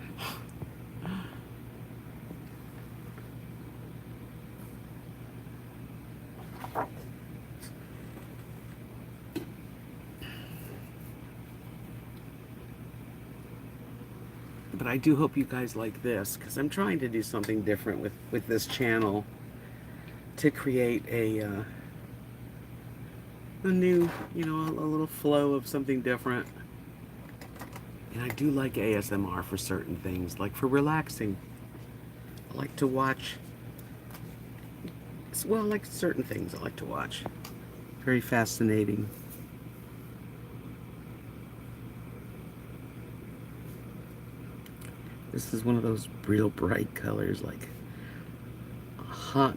But I do hope you guys like this, because I'm trying to do something different with this channel to create a new, a little flow of something different. And I do like ASMR for certain things, like for relaxing. I like to watch, well, like certain things I like to watch. Very fascinating. This is one of those real bright colors, like a hot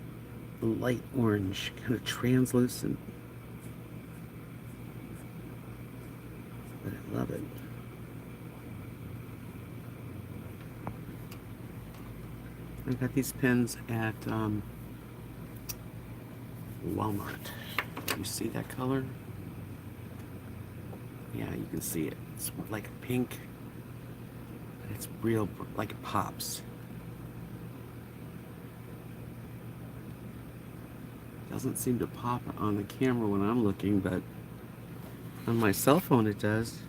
light orange, kind of translucent. But I love it. I got these pens at Walmart. You see that color? Yeah, you can see it. It's like a pink. It's real, like it pops. Doesn't seem to pop on the camera when I'm looking, but on my cell phone it does.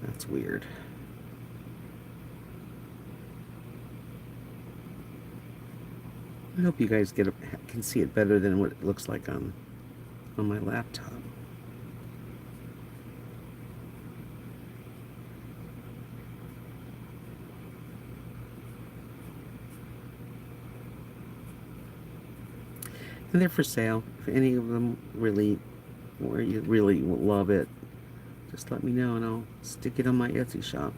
That's weird. I hope you guys can see it better than what it looks like on my laptop. And they're for sale. If any of them where you really love it, just let me know and I'll stick it on my Etsy shop.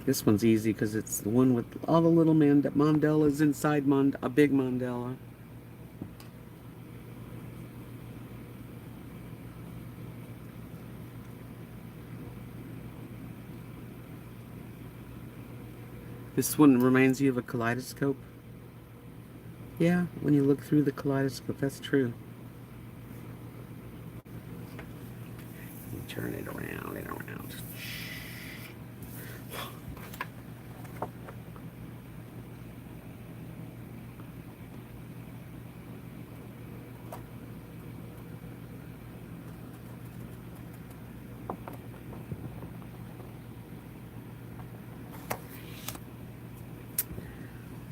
This one's easy because it's the one with all the little mandalas inside a big mandala. This one reminds you of a kaleidoscope. Yeah, when you look through the kaleidoscope, that's true. Let me turn it around and around.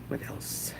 What else?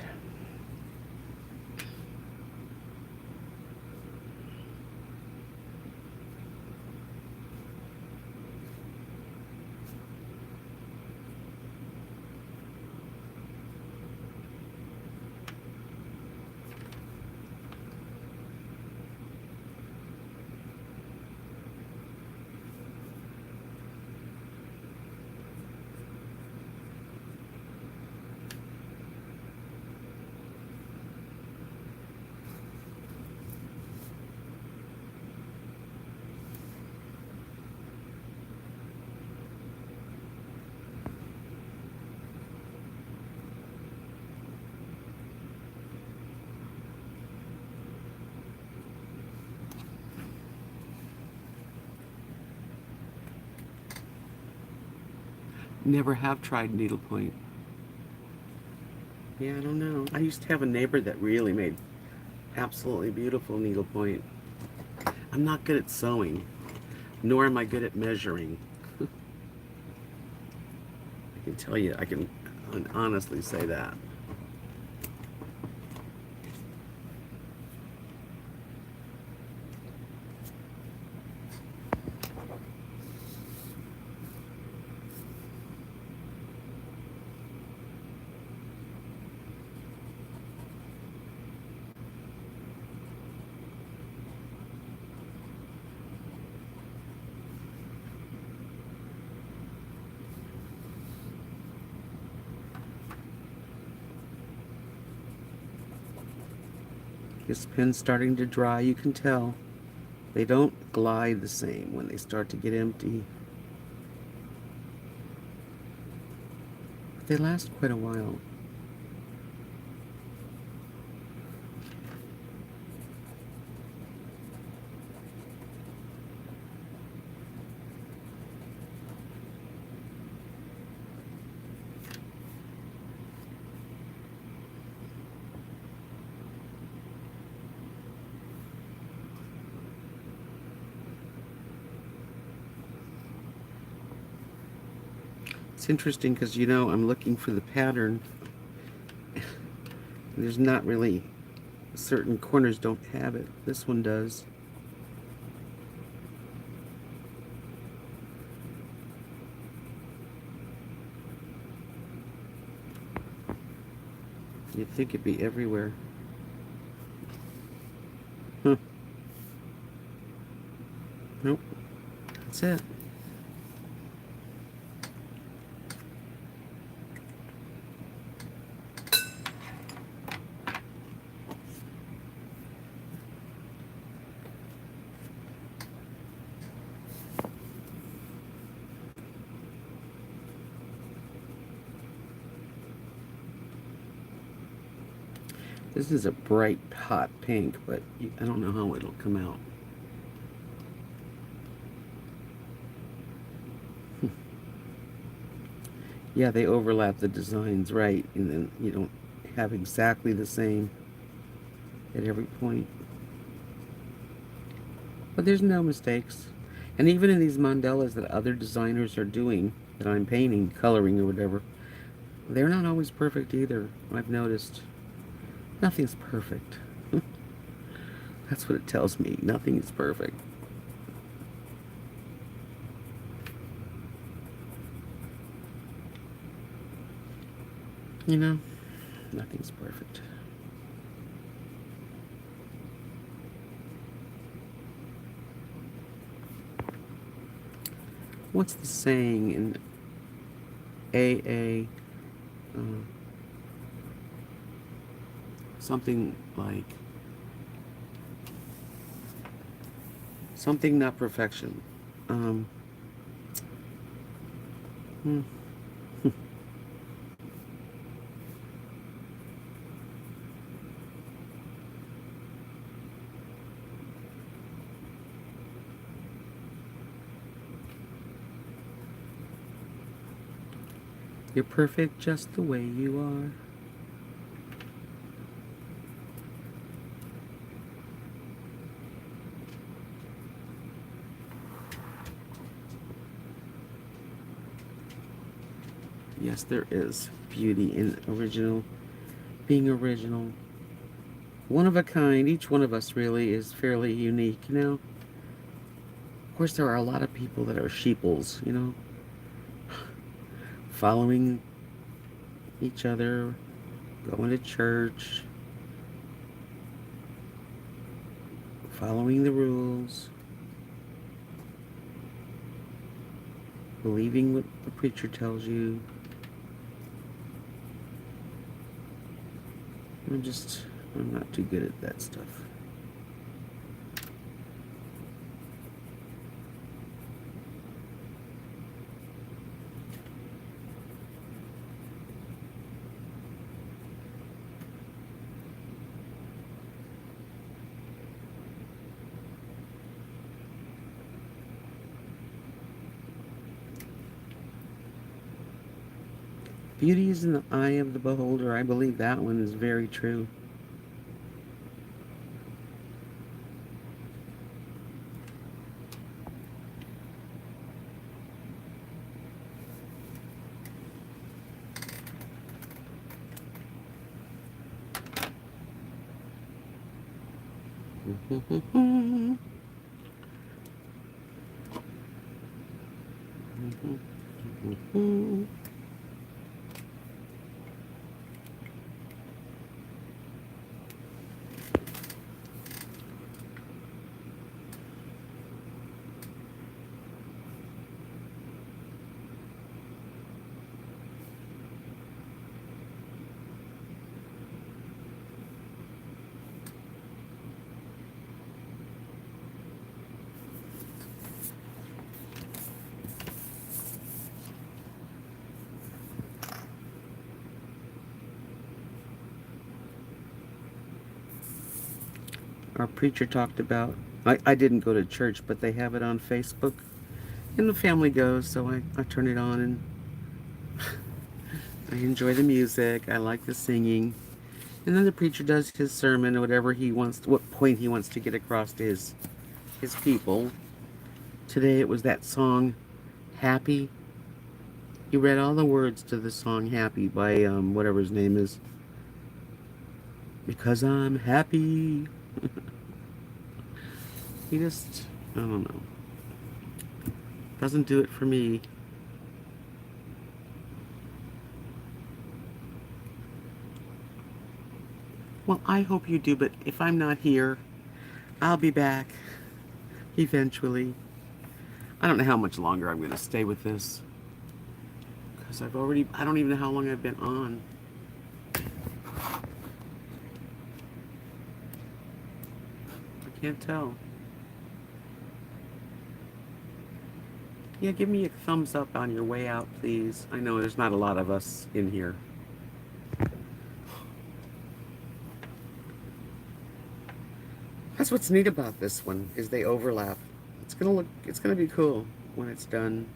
Never have tried needlepoint. Yeah, I don't know. I used to have a neighbor that really made absolutely beautiful needlepoint. I'm not good at sewing, nor am I good at measuring. I can tell you, I can honestly say that. This pen's starting to dry, you can tell. They don't glide the same when they start to get empty. But they last quite a while. It's interesting because, you know, I'm looking for the pattern. There's not really, certain corners don't have it. This one does. You'd think it'd be everywhere. Huh. Nope. That's it. This is a bright, hot pink, but I don't know how it'll come out. Yeah, they overlap the designs, right, and then you don't have exactly the same at every point. But there's no mistakes. And even in these mandalas that other designers are doing, that I'm painting, coloring or whatever, they're not always perfect either, I've noticed. Nothing's perfect. That's what it tells me. Nothing is perfect. You know, nothing's perfect. What's the saying in AA? Something like, something not perfection. Um, hmm. You're perfect just the way you are. Yes, there is beauty in original, being original. One of a kind, each one of us really is fairly unique, you know? Of course, there are a lot of people that are sheeples, you know? Following each other, going to church, following the rules, believing what the preacher tells you. I'm not too good at that stuff. Beauty is in the eye of the beholder. I believe that one is very true. Our preacher talked about, I didn't go to church, but they have it on Facebook. And the family goes, so I turn it on and I enjoy the music. I like the singing. And then the preacher does his sermon or whatever he wants, what point he wants to get across to his people. Today it was that song, Happy. He read all the words to the song Happy by whatever his name is. Because I'm happy. He just, I don't know. Doesn't do it for me. Well, I hope you do, but if I'm not here, I'll be back eventually. I don't know how much longer I'm going to stay with this. Because I don't even know how long I've been on. I can't tell. Yeah, give me a thumbs up on your way out, please. I know there's not a lot of us in here. That's what's neat about this one, is they overlap. It's gonna be cool when it's done.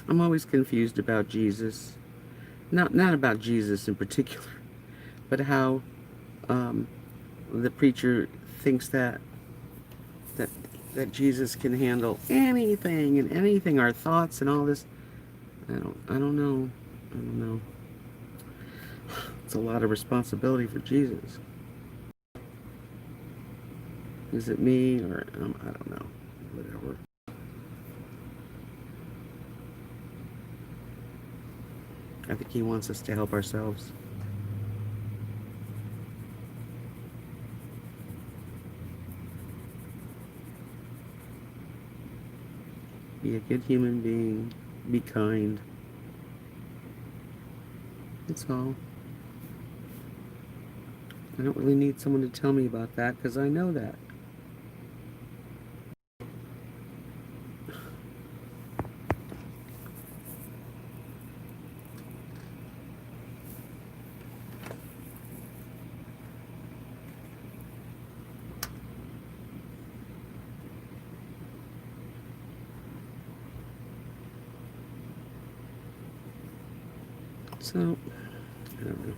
I'm always confused about Jesus. Not about Jesus in particular, but how the preacher thinks that that Jesus can handle anything and anything, our thoughts and all this. I don't know. I don't know. It's a lot of responsibility for Jesus. Is it me or I don't know. Whatever. I think he wants us to help ourselves. Be a good human being. Be kind. That's all. I don't really need someone to tell me about that because I know that. So, I don't know.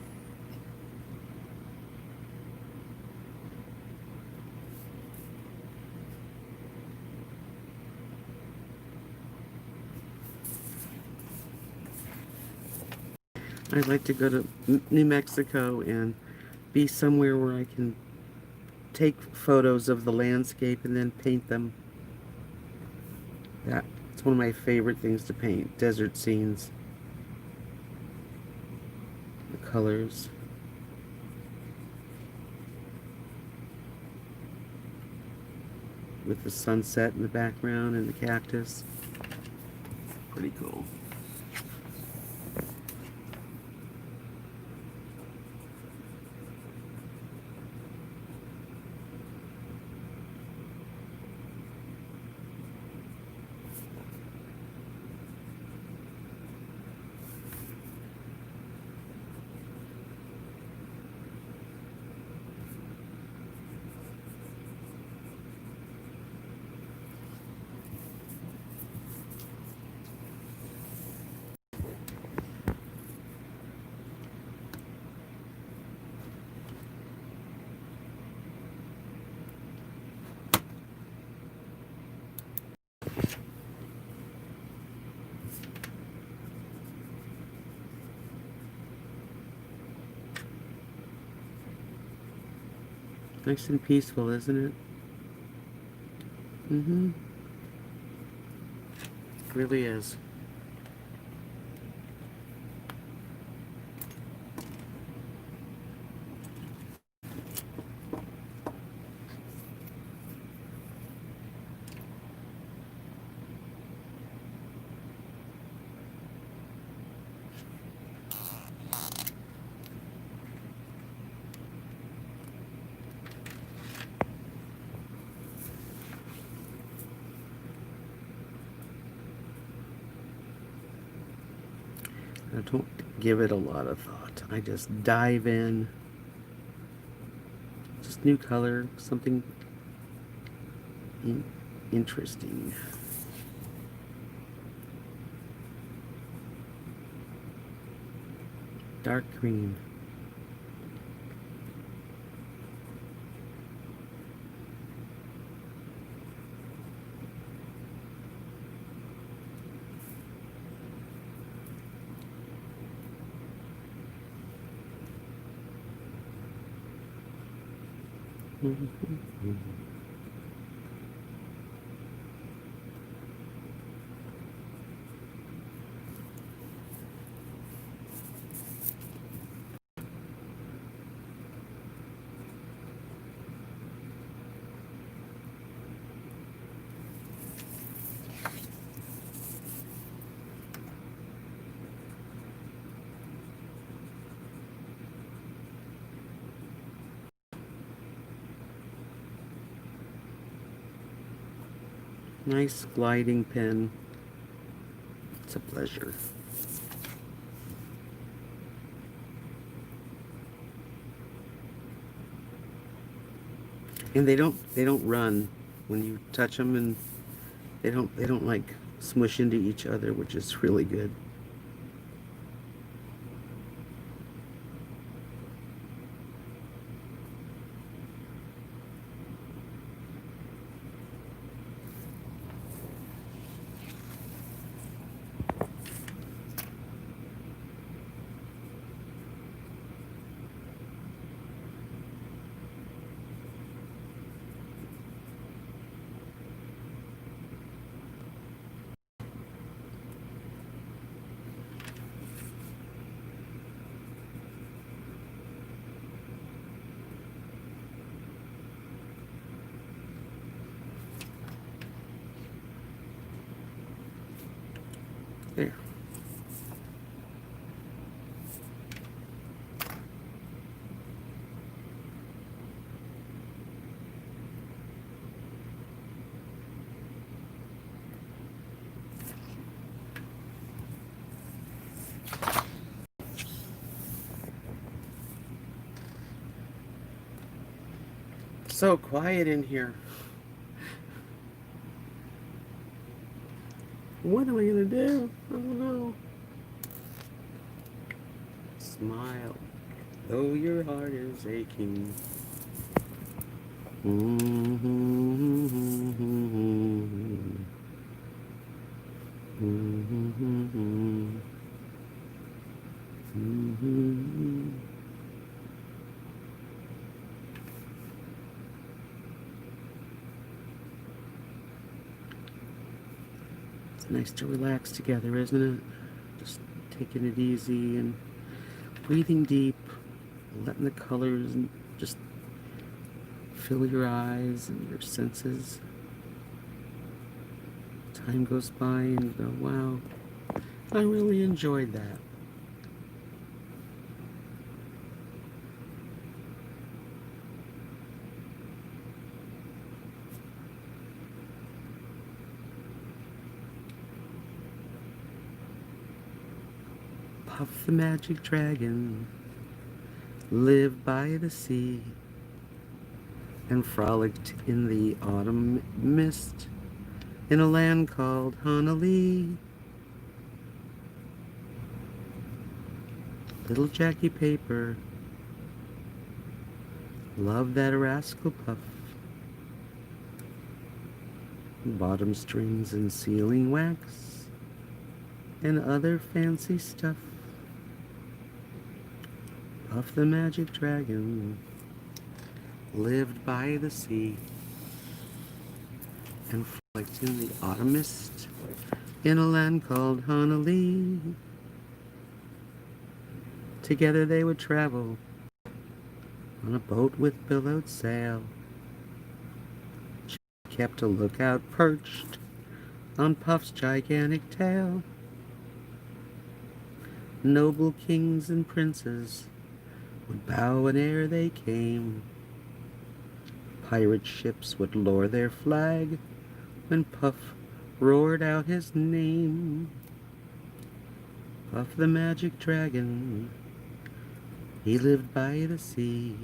I'd like to go to New Mexico and be somewhere where I can take photos of the landscape and then paint them. That's one of my favorite things to paint, desert scenes. The colors. with the sunset in the background and the cactus. Pretty cool. Nice and peaceful, isn't it? Mm-hmm. It really is. I don't give it a lot of thought. I just dive in. Just new color, something interesting. Dark green. Nice gliding pen. It's a pleasure. And they don't run when you touch them, and they don't like smush into each other, which is really good. There. So quiet in here. What am I gonna do? I don't know. Smile, though your heart is aching. It's nice to relax together, isn't it? Just taking it easy and breathing deep, letting the colors just fill your eyes and your senses. time goes by and you go, wow, I really enjoyed that. Puff the magic dragon lived by the sea and frolicked in the autumn mist in a land called Honolulu. Little Jackie Paper loved that rascal Puff. Bottom strings and sealing wax and other fancy stuff. Puff the magic dragon lived by the sea and frolicked in the autumn mist in a land called Honolulu. Together they would travel on a boat with billowed sail. She kept a lookout perched on Puff's gigantic tail. Noble kings and princes would bow in ere they came. Pirate ships would lower their flag when Puff roared out his name. Puff the magic dragon, he lived by the sea,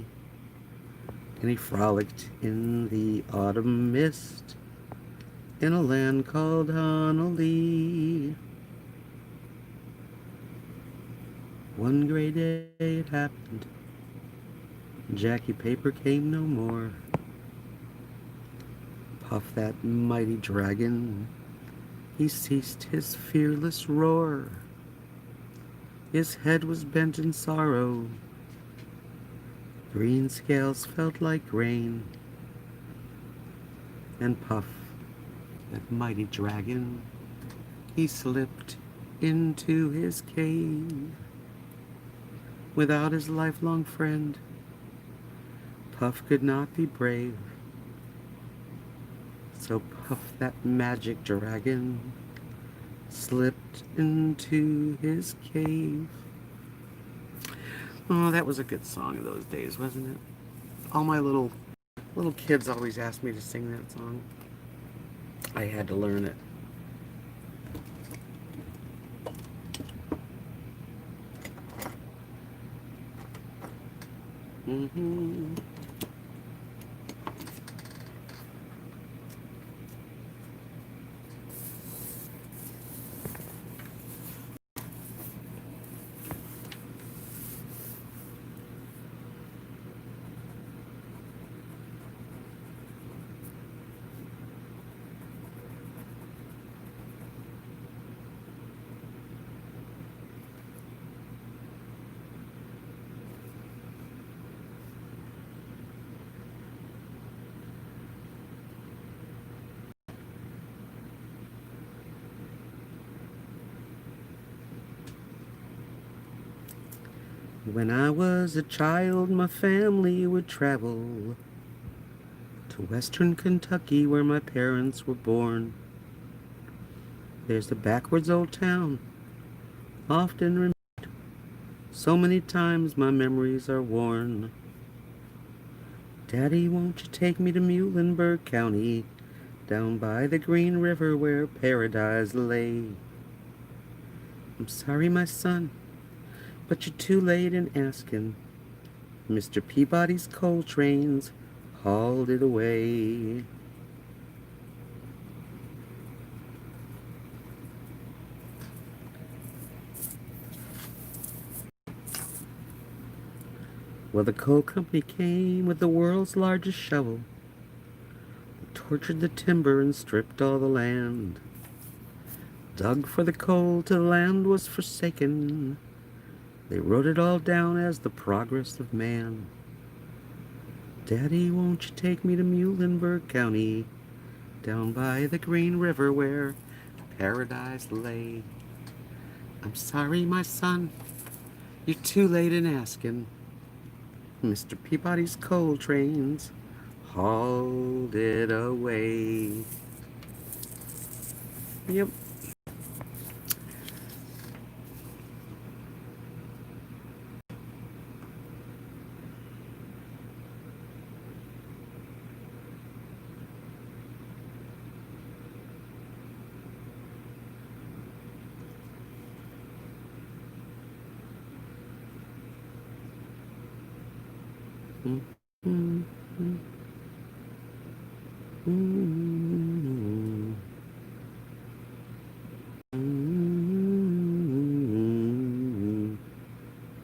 and he frolicked in the autumn mist in a land called Honolulu. One gray day it happened, Jackie Paper came no more. Puff that mighty dragon, he ceased his fearless roar. His head was bent in sorrow, green scales felt like rain, and Puff, that mighty dragon, he slipped into his cave. Without his lifelong friend, Puff could not be brave. So Puff, that magic dragon, slipped into his cave. Oh, that was a good song of those days, wasn't it? All my little kids always asked me to sing that song. I had to learn it. Mm-hmm. When I was a child, my family would travel to western Kentucky where my parents were born. There's the backwards old town, often remote. So many times my memories are worn. Daddy, won't you take me to Muhlenberg County, down by the Green River where paradise lay? I'm sorry, my son, but you're too late in asking. Mr. Peabody's coal trains hauled it away. Well, the coal company came with the world's largest shovel, tortured the timber and stripped all the land, dug for the coal till the land was forsaken. They wrote it all down as the progress of man. Daddy, won't you take me to Muhlenberg County, down by the Green River where paradise lay? I'm sorry, my son, you're too late in asking. Mr. Peabody's coal trains hauled it away. Yep. Mm, mm, mm, mm,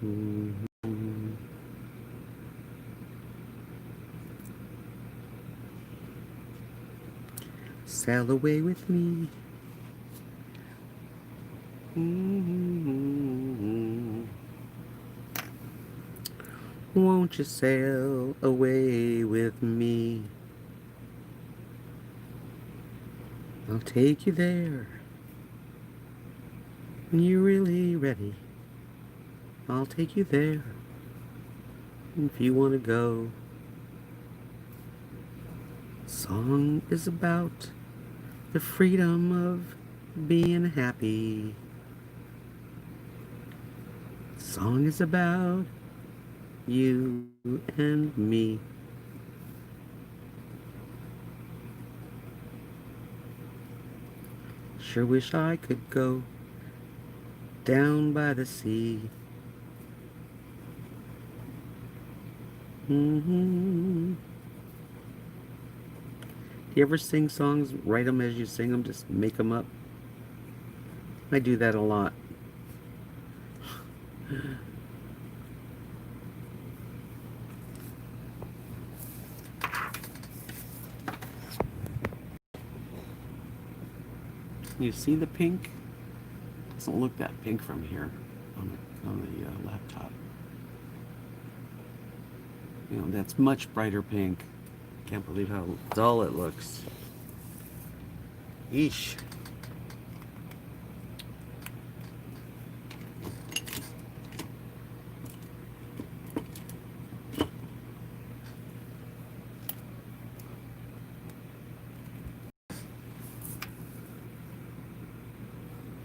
mm, mm. Sail away with me. Mm. Won't you sail away with me? I'll take you there when you're really ready. I'll take you there if you want to go. Song is about the freedom of being happy. Song is about you and me. Sure wish I could go down by the sea. Mm-hmm. Do you ever sing songs, write them as you sing them, just make them up? I do that a lot. You see the pink? It doesn't look that pink from here on the laptop. You know, that's much brighter pink. Can't believe how dull it looks. Yeesh.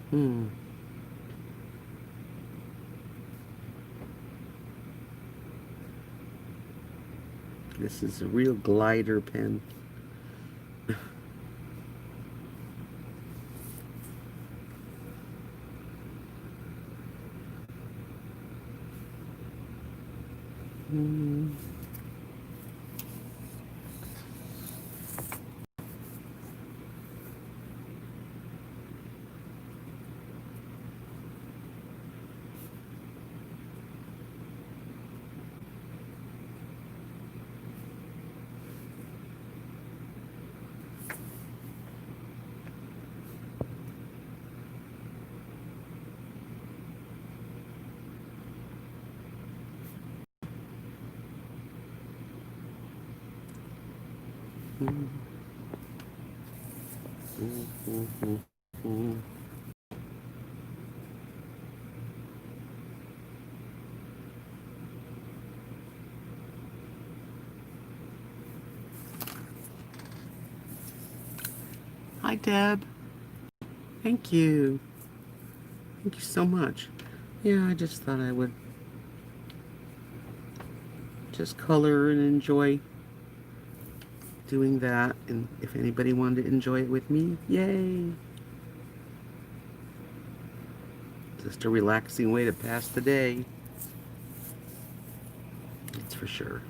Hmm. This is a real glider pen. Hmm. Hmm. Hmm. Hmm. Hmm. Hi, Deb. Thank you. Thank you so much. Yeah, I just thought I would just color and enjoy doing that. And if anybody wanted to enjoy it with me, yay. Just a relaxing way to pass the day. That's for sure.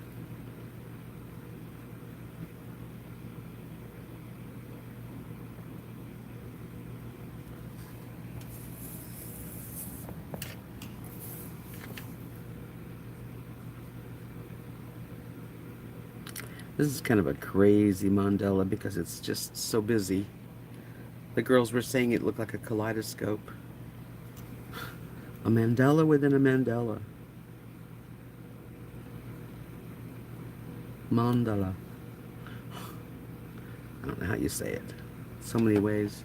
This is kind of a crazy mandala because it's just so busy. The girls were saying it looked like a kaleidoscope. A mandala within a mandala. Mandala. I don't know how you say it. So many ways.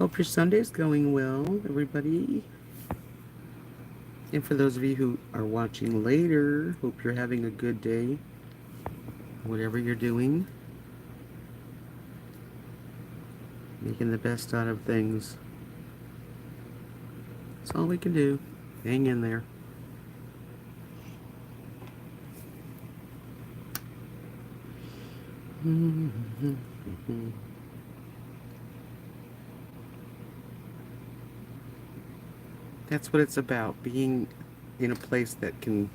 Hope your Sunday's going well, everybody. And for those of you who are watching later, hope you're having a good day, whatever you're doing. Making the best out of things. That's all we can do. Hang in there. That's what it's about, being in a place that can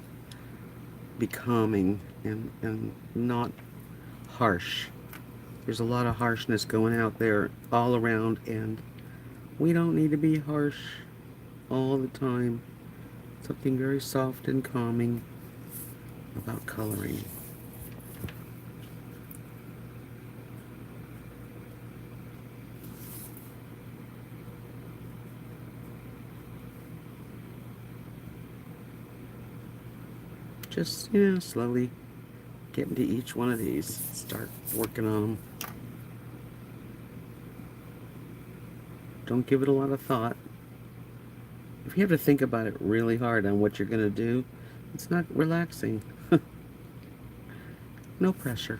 be calming and not harsh. There's a lot of harshness going out there all around, and we don't need to be harsh all the time. Something very soft and calming about coloring. Just, slowly get into each one of these. Start working on them. Don't give it a lot of thought. If you have to think about it really hard on what you're going to do, it's not relaxing. No pressure.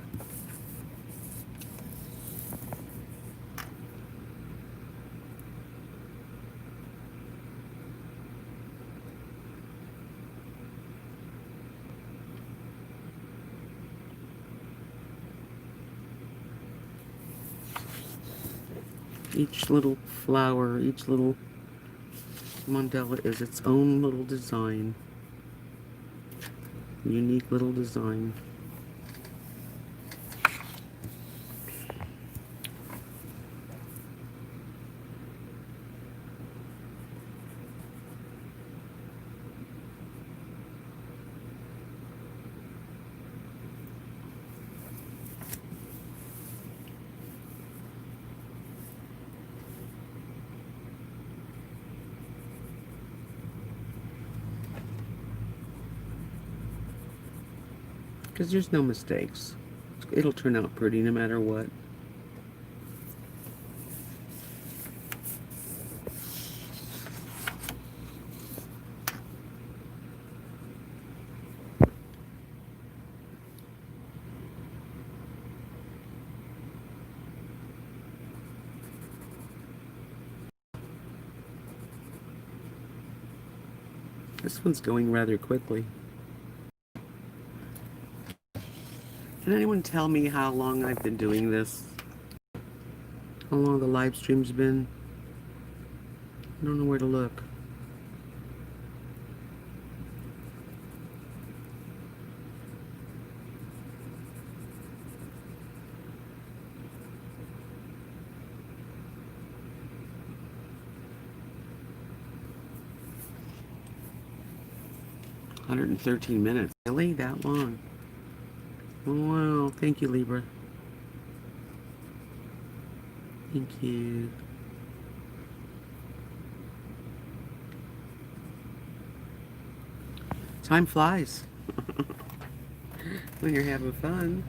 Each little flower, each little mandala is its own little design. Unique little design. Because there's no mistakes. It'll turn out pretty no matter what. This one's going rather quickly. Can anyone tell me how long I've been doing this? How long the live stream's been? I don't know where to look. $113. Really? That long? Oh, wow. Thank you, Libra. Thank you. Time flies when you're having fun.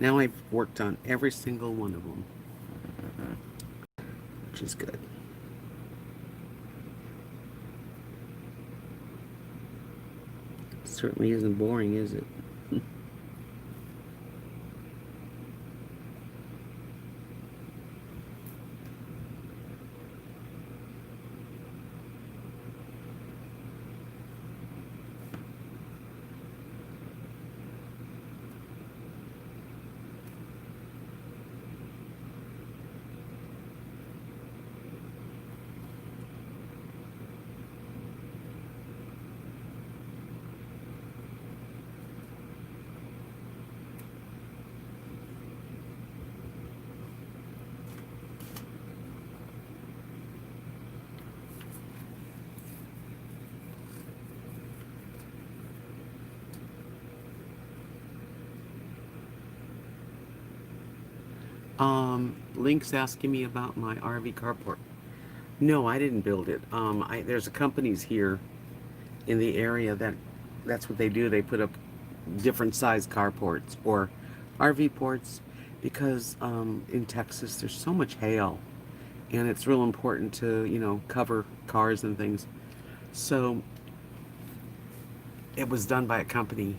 Now I've worked on every single one of them, which is good. Certainly isn't boring, is it? Link's asking me about my RV carport. No, I didn't build it. There's a companies here in the area that's what they do. They put up different size carports or RV ports because in Texas there's so much hail and it's real important to, cover cars and things. So it was done by a company.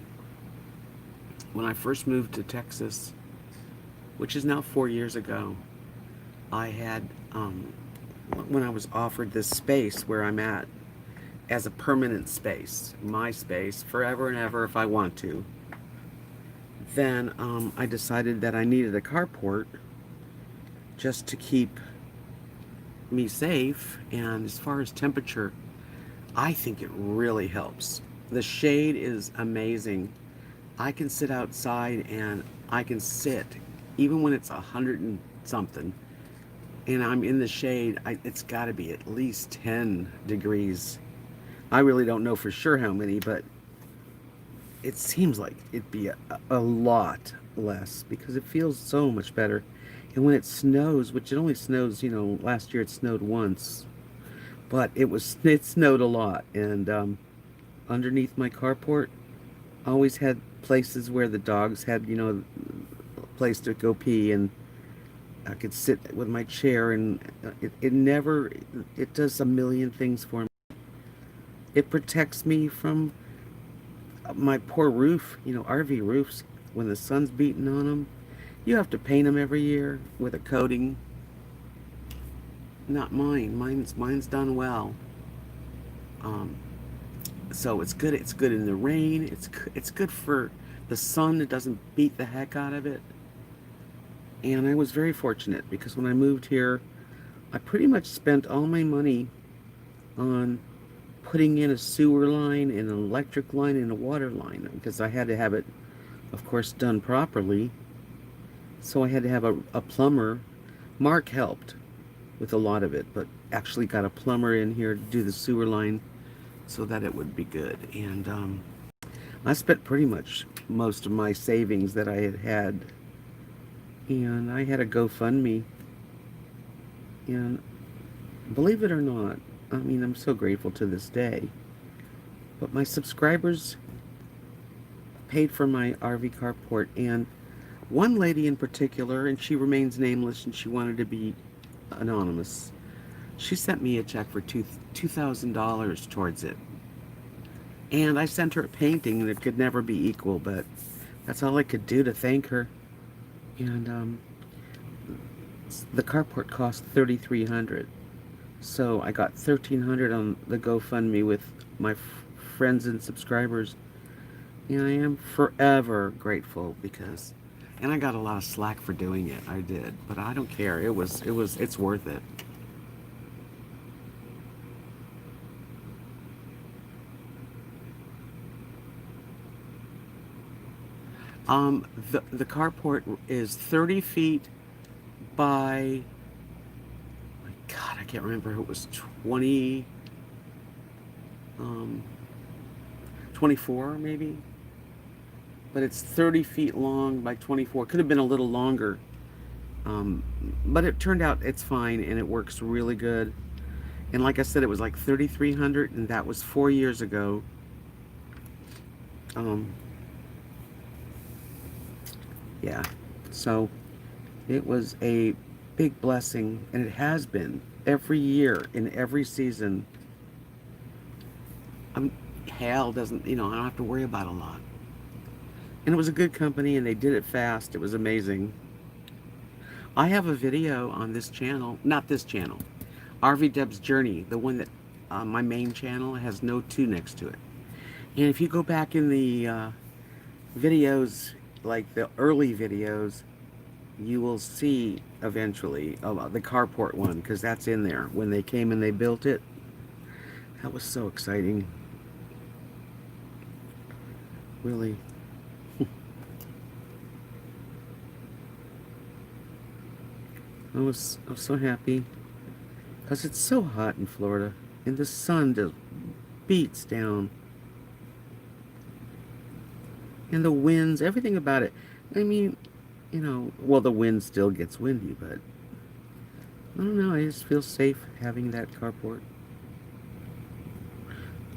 When I first moved to Texas, which is now 4 years ago, I had, when I was offered this space where I'm at as a permanent space, my space, forever and ever if I want to, then I decided that I needed a carport just to keep me safe. And as far as temperature, I think it really helps. The shade is amazing. I can sit outside and I can sit even when it's 100 and something and I'm in the shade. It's got to be at least 10 degrees. I really don't know for sure how many, but it seems like it'd be a lot less because it feels so much better. And when it snows, which it only snows, last year it snowed once, but it snowed a lot. And underneath my carport, I always had places where the dogs had, a place to go pee, and I could sit with my chair, and it does a million things for me. It protects me from my poor roof, RV roofs, when the sun's beating on them. You have to paint them every year with a coating. Not mine. Mine's done well. Um, so it's good. It's good in the rain. It's good for the sun. It doesn't beat the heck out of it. And I was very fortunate because when I moved here, I pretty much spent all my money on putting in a sewer line and an electric line and a water line because I had to have it, of course, done properly. So I had to have a plumber. Mark helped with a lot of it, but actually got a plumber in here to do the sewer line so that it would be good. And I spent pretty much most of my savings that I had. And I had a GoFundMe. And believe it or not, I mean, I'm so grateful to this day. But my subscribers paid for my RV carport. And one lady in particular, and she remains nameless and she wanted to be anonymous, she sent me a check for $2,000 towards it. And I sent her a painting that could never be equal, but that's all I could do to thank her. And the carport cost $3,300. So I got $1,300 on the GoFundMe with my friends and subscribers. And I am forever grateful because, and I got a lot of slack for doing it. I did, but I don't care. It's worth it. The carport is 30 feet by, my God, I can't remember. It was 24 maybe, but it's 30 feet long by 24. Could have been a little longer, but it turned out it's fine and it works really good. And like I said, it was like 3,300, and that was 4 years ago. Yeah, so it was a big blessing, and it has been every year in every season. Hail doesn't, I don't have to worry about a lot. And it was a good company, and they did it fast. It was amazing. I have a video on this channel, not this channel, RV Debs Journey, the one that my main channel has no 2 next to it. And if you go back in the videos, like the early videos, you will see eventually the carport one, because that's in there when they came and they built it. That was so exciting, really. I was so happy because it's so hot in Florida and the sun just beats down, and the winds, everything about it. I mean, you know, well, the wind still gets windy, but I don't know. I just feel safe having that carport.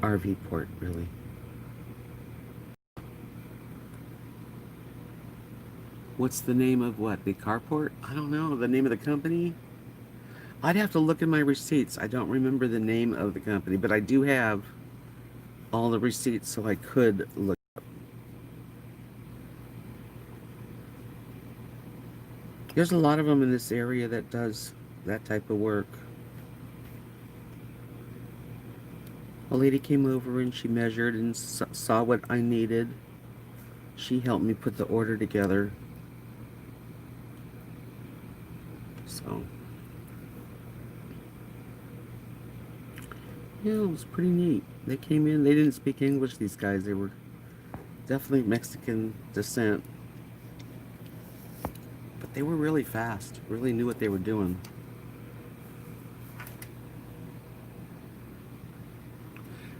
RV port, really. What's the name of what? The carport? I don't know. The name of the company? I'd have to look in my receipts. I don't remember the name of the company, but I do have all the receipts so I could look. There's a lot of them in this area that does that type of work. A lady came over and she measured and saw what I needed. She helped me put the order together. So, yeah, it was pretty neat. They came in, they didn't speak English, these guys. They were definitely Mexican descent. But they were really fast, really knew what they were doing.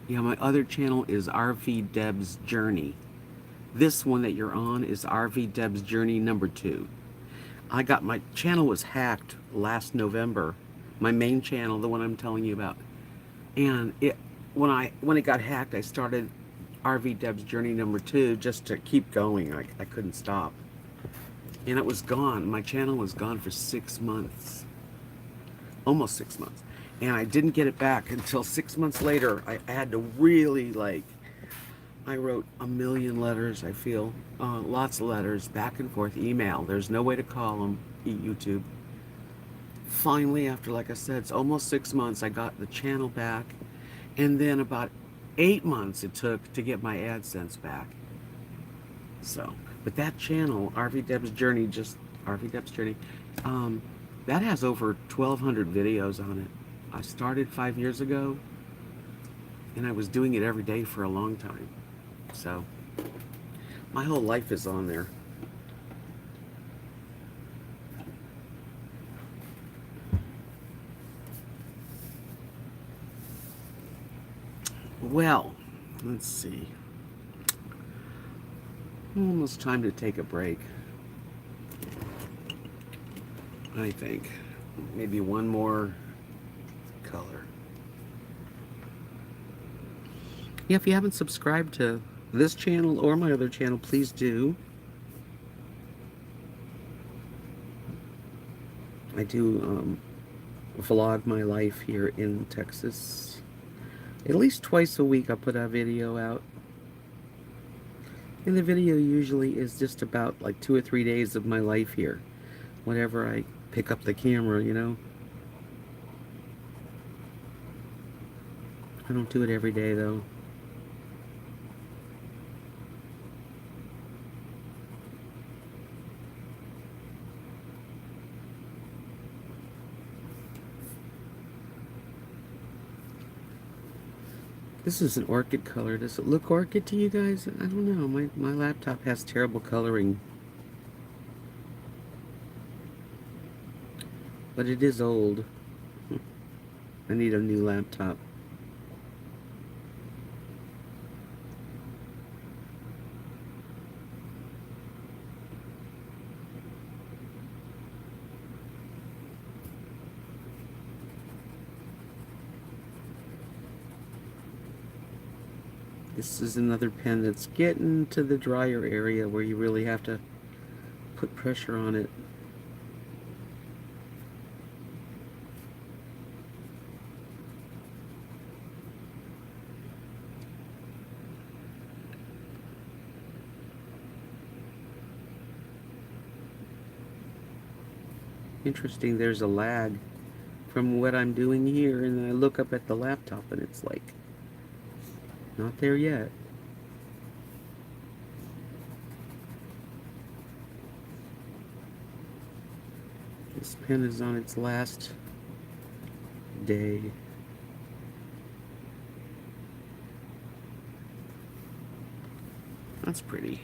Yeah, my other channel is RV Debs Journey. This one that you're on is RV Debs Journey number 2. My channel was hacked last November. My main channel, the one I'm telling you about. And when it got hacked, I started RV Debs Journey number 2 just to keep going. I couldn't stop. And it was gone. My channel was gone for 6 months. Almost 6 months. And I didn't get it back until 6 months later. I had to really, I wrote a million letters, I feel. Lots of letters, back and forth, email. There's no way to call them, YouTube. Finally, after, like I said, it's almost 6 months, I got the channel back. And then about 8 months it took to get my AdSense back. So, but that channel, RV Debs Journey, RV Debs Journey, that has over 1,200 videos on it. I started 5 years ago, and I was doing it every day for a long time. So, my whole life is on there. Well, let's see. Almost time to take a break. I think. Maybe one more color. Yeah, if you haven't subscribed to this channel or my other channel, please do. I do vlog my life here in Texas. At least twice a week I put a video out. And the video usually is just about like 2 or 3 days of my life here. Whenever I pick up the camera, you know. I don't do it every day though. This is an orchid color. Does it look orchid to you guys? I don't know. My laptop has terrible coloring. But it is old. I need a new laptop. This is another pen that's getting to the drier area where you really have to put pressure on it. Interesting, there's a lag from what I'm doing here, and then I look up at the laptop and it's like, not there yet. This pen is on its last day. That's pretty.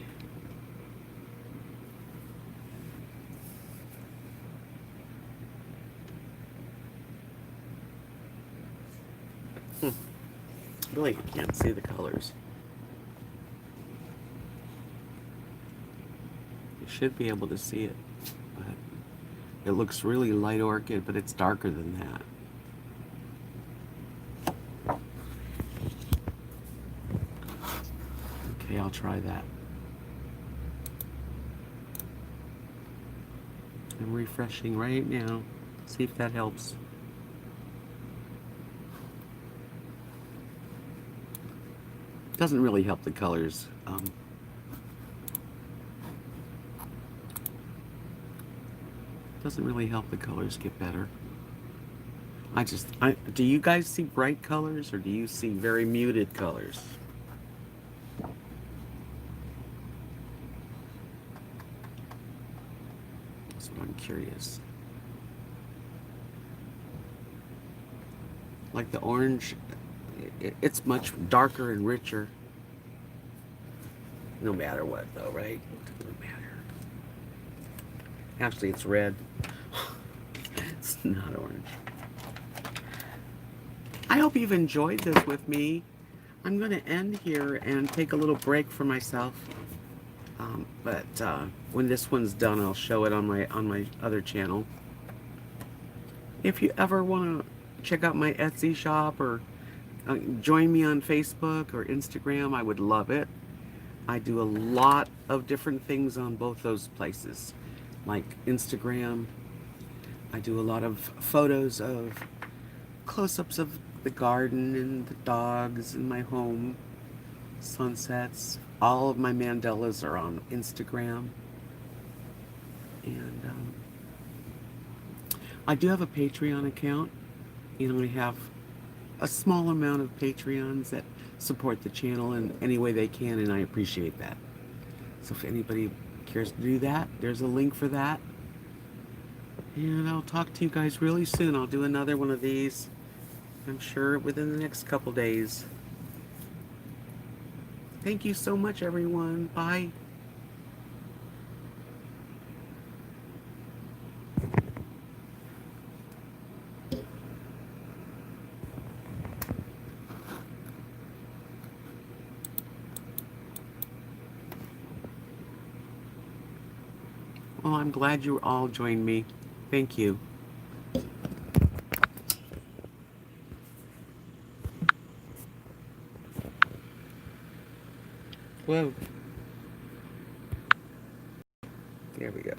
Really can't see the colors. should be able to see it, but it looks really light orchid, but it's darker than that. Okay, I'll try that. I'm refreshing right now. See if that helps. Doesn't really help the colors. Doesn't really help the colors get better. Do you guys see bright colors or do you see very muted colors? That's what I'm curious. Like the orange, it's much darker and richer. No matter what though, right? Doesn't matter. Actually, it's red. It's not orange. I hope you've enjoyed this with me. I'm going to end here and take a little break for myself. But when this one's done, I'll show it on my other channel. If you ever want to check out my Etsy shop or join me on Facebook or Instagram, I would love it. I do a lot of different things on both those places. Like Instagram, I do a lot of photos of close-ups of the garden and the dogs and my home, sunsets. All of my mandalas are on Instagram. And I do have a Patreon account. You know, I have a small amount of Patreons that support the channel in any way they can, and I appreciate that. So if anybody cares to do that, there's a link for that. And I'll talk to you guys really soon. I'll do another one of these, I'm sure, within the next couple days. Thank you so much, everyone. Bye. Well, I'm glad you all joined me. Thank you. Whoa. There we go.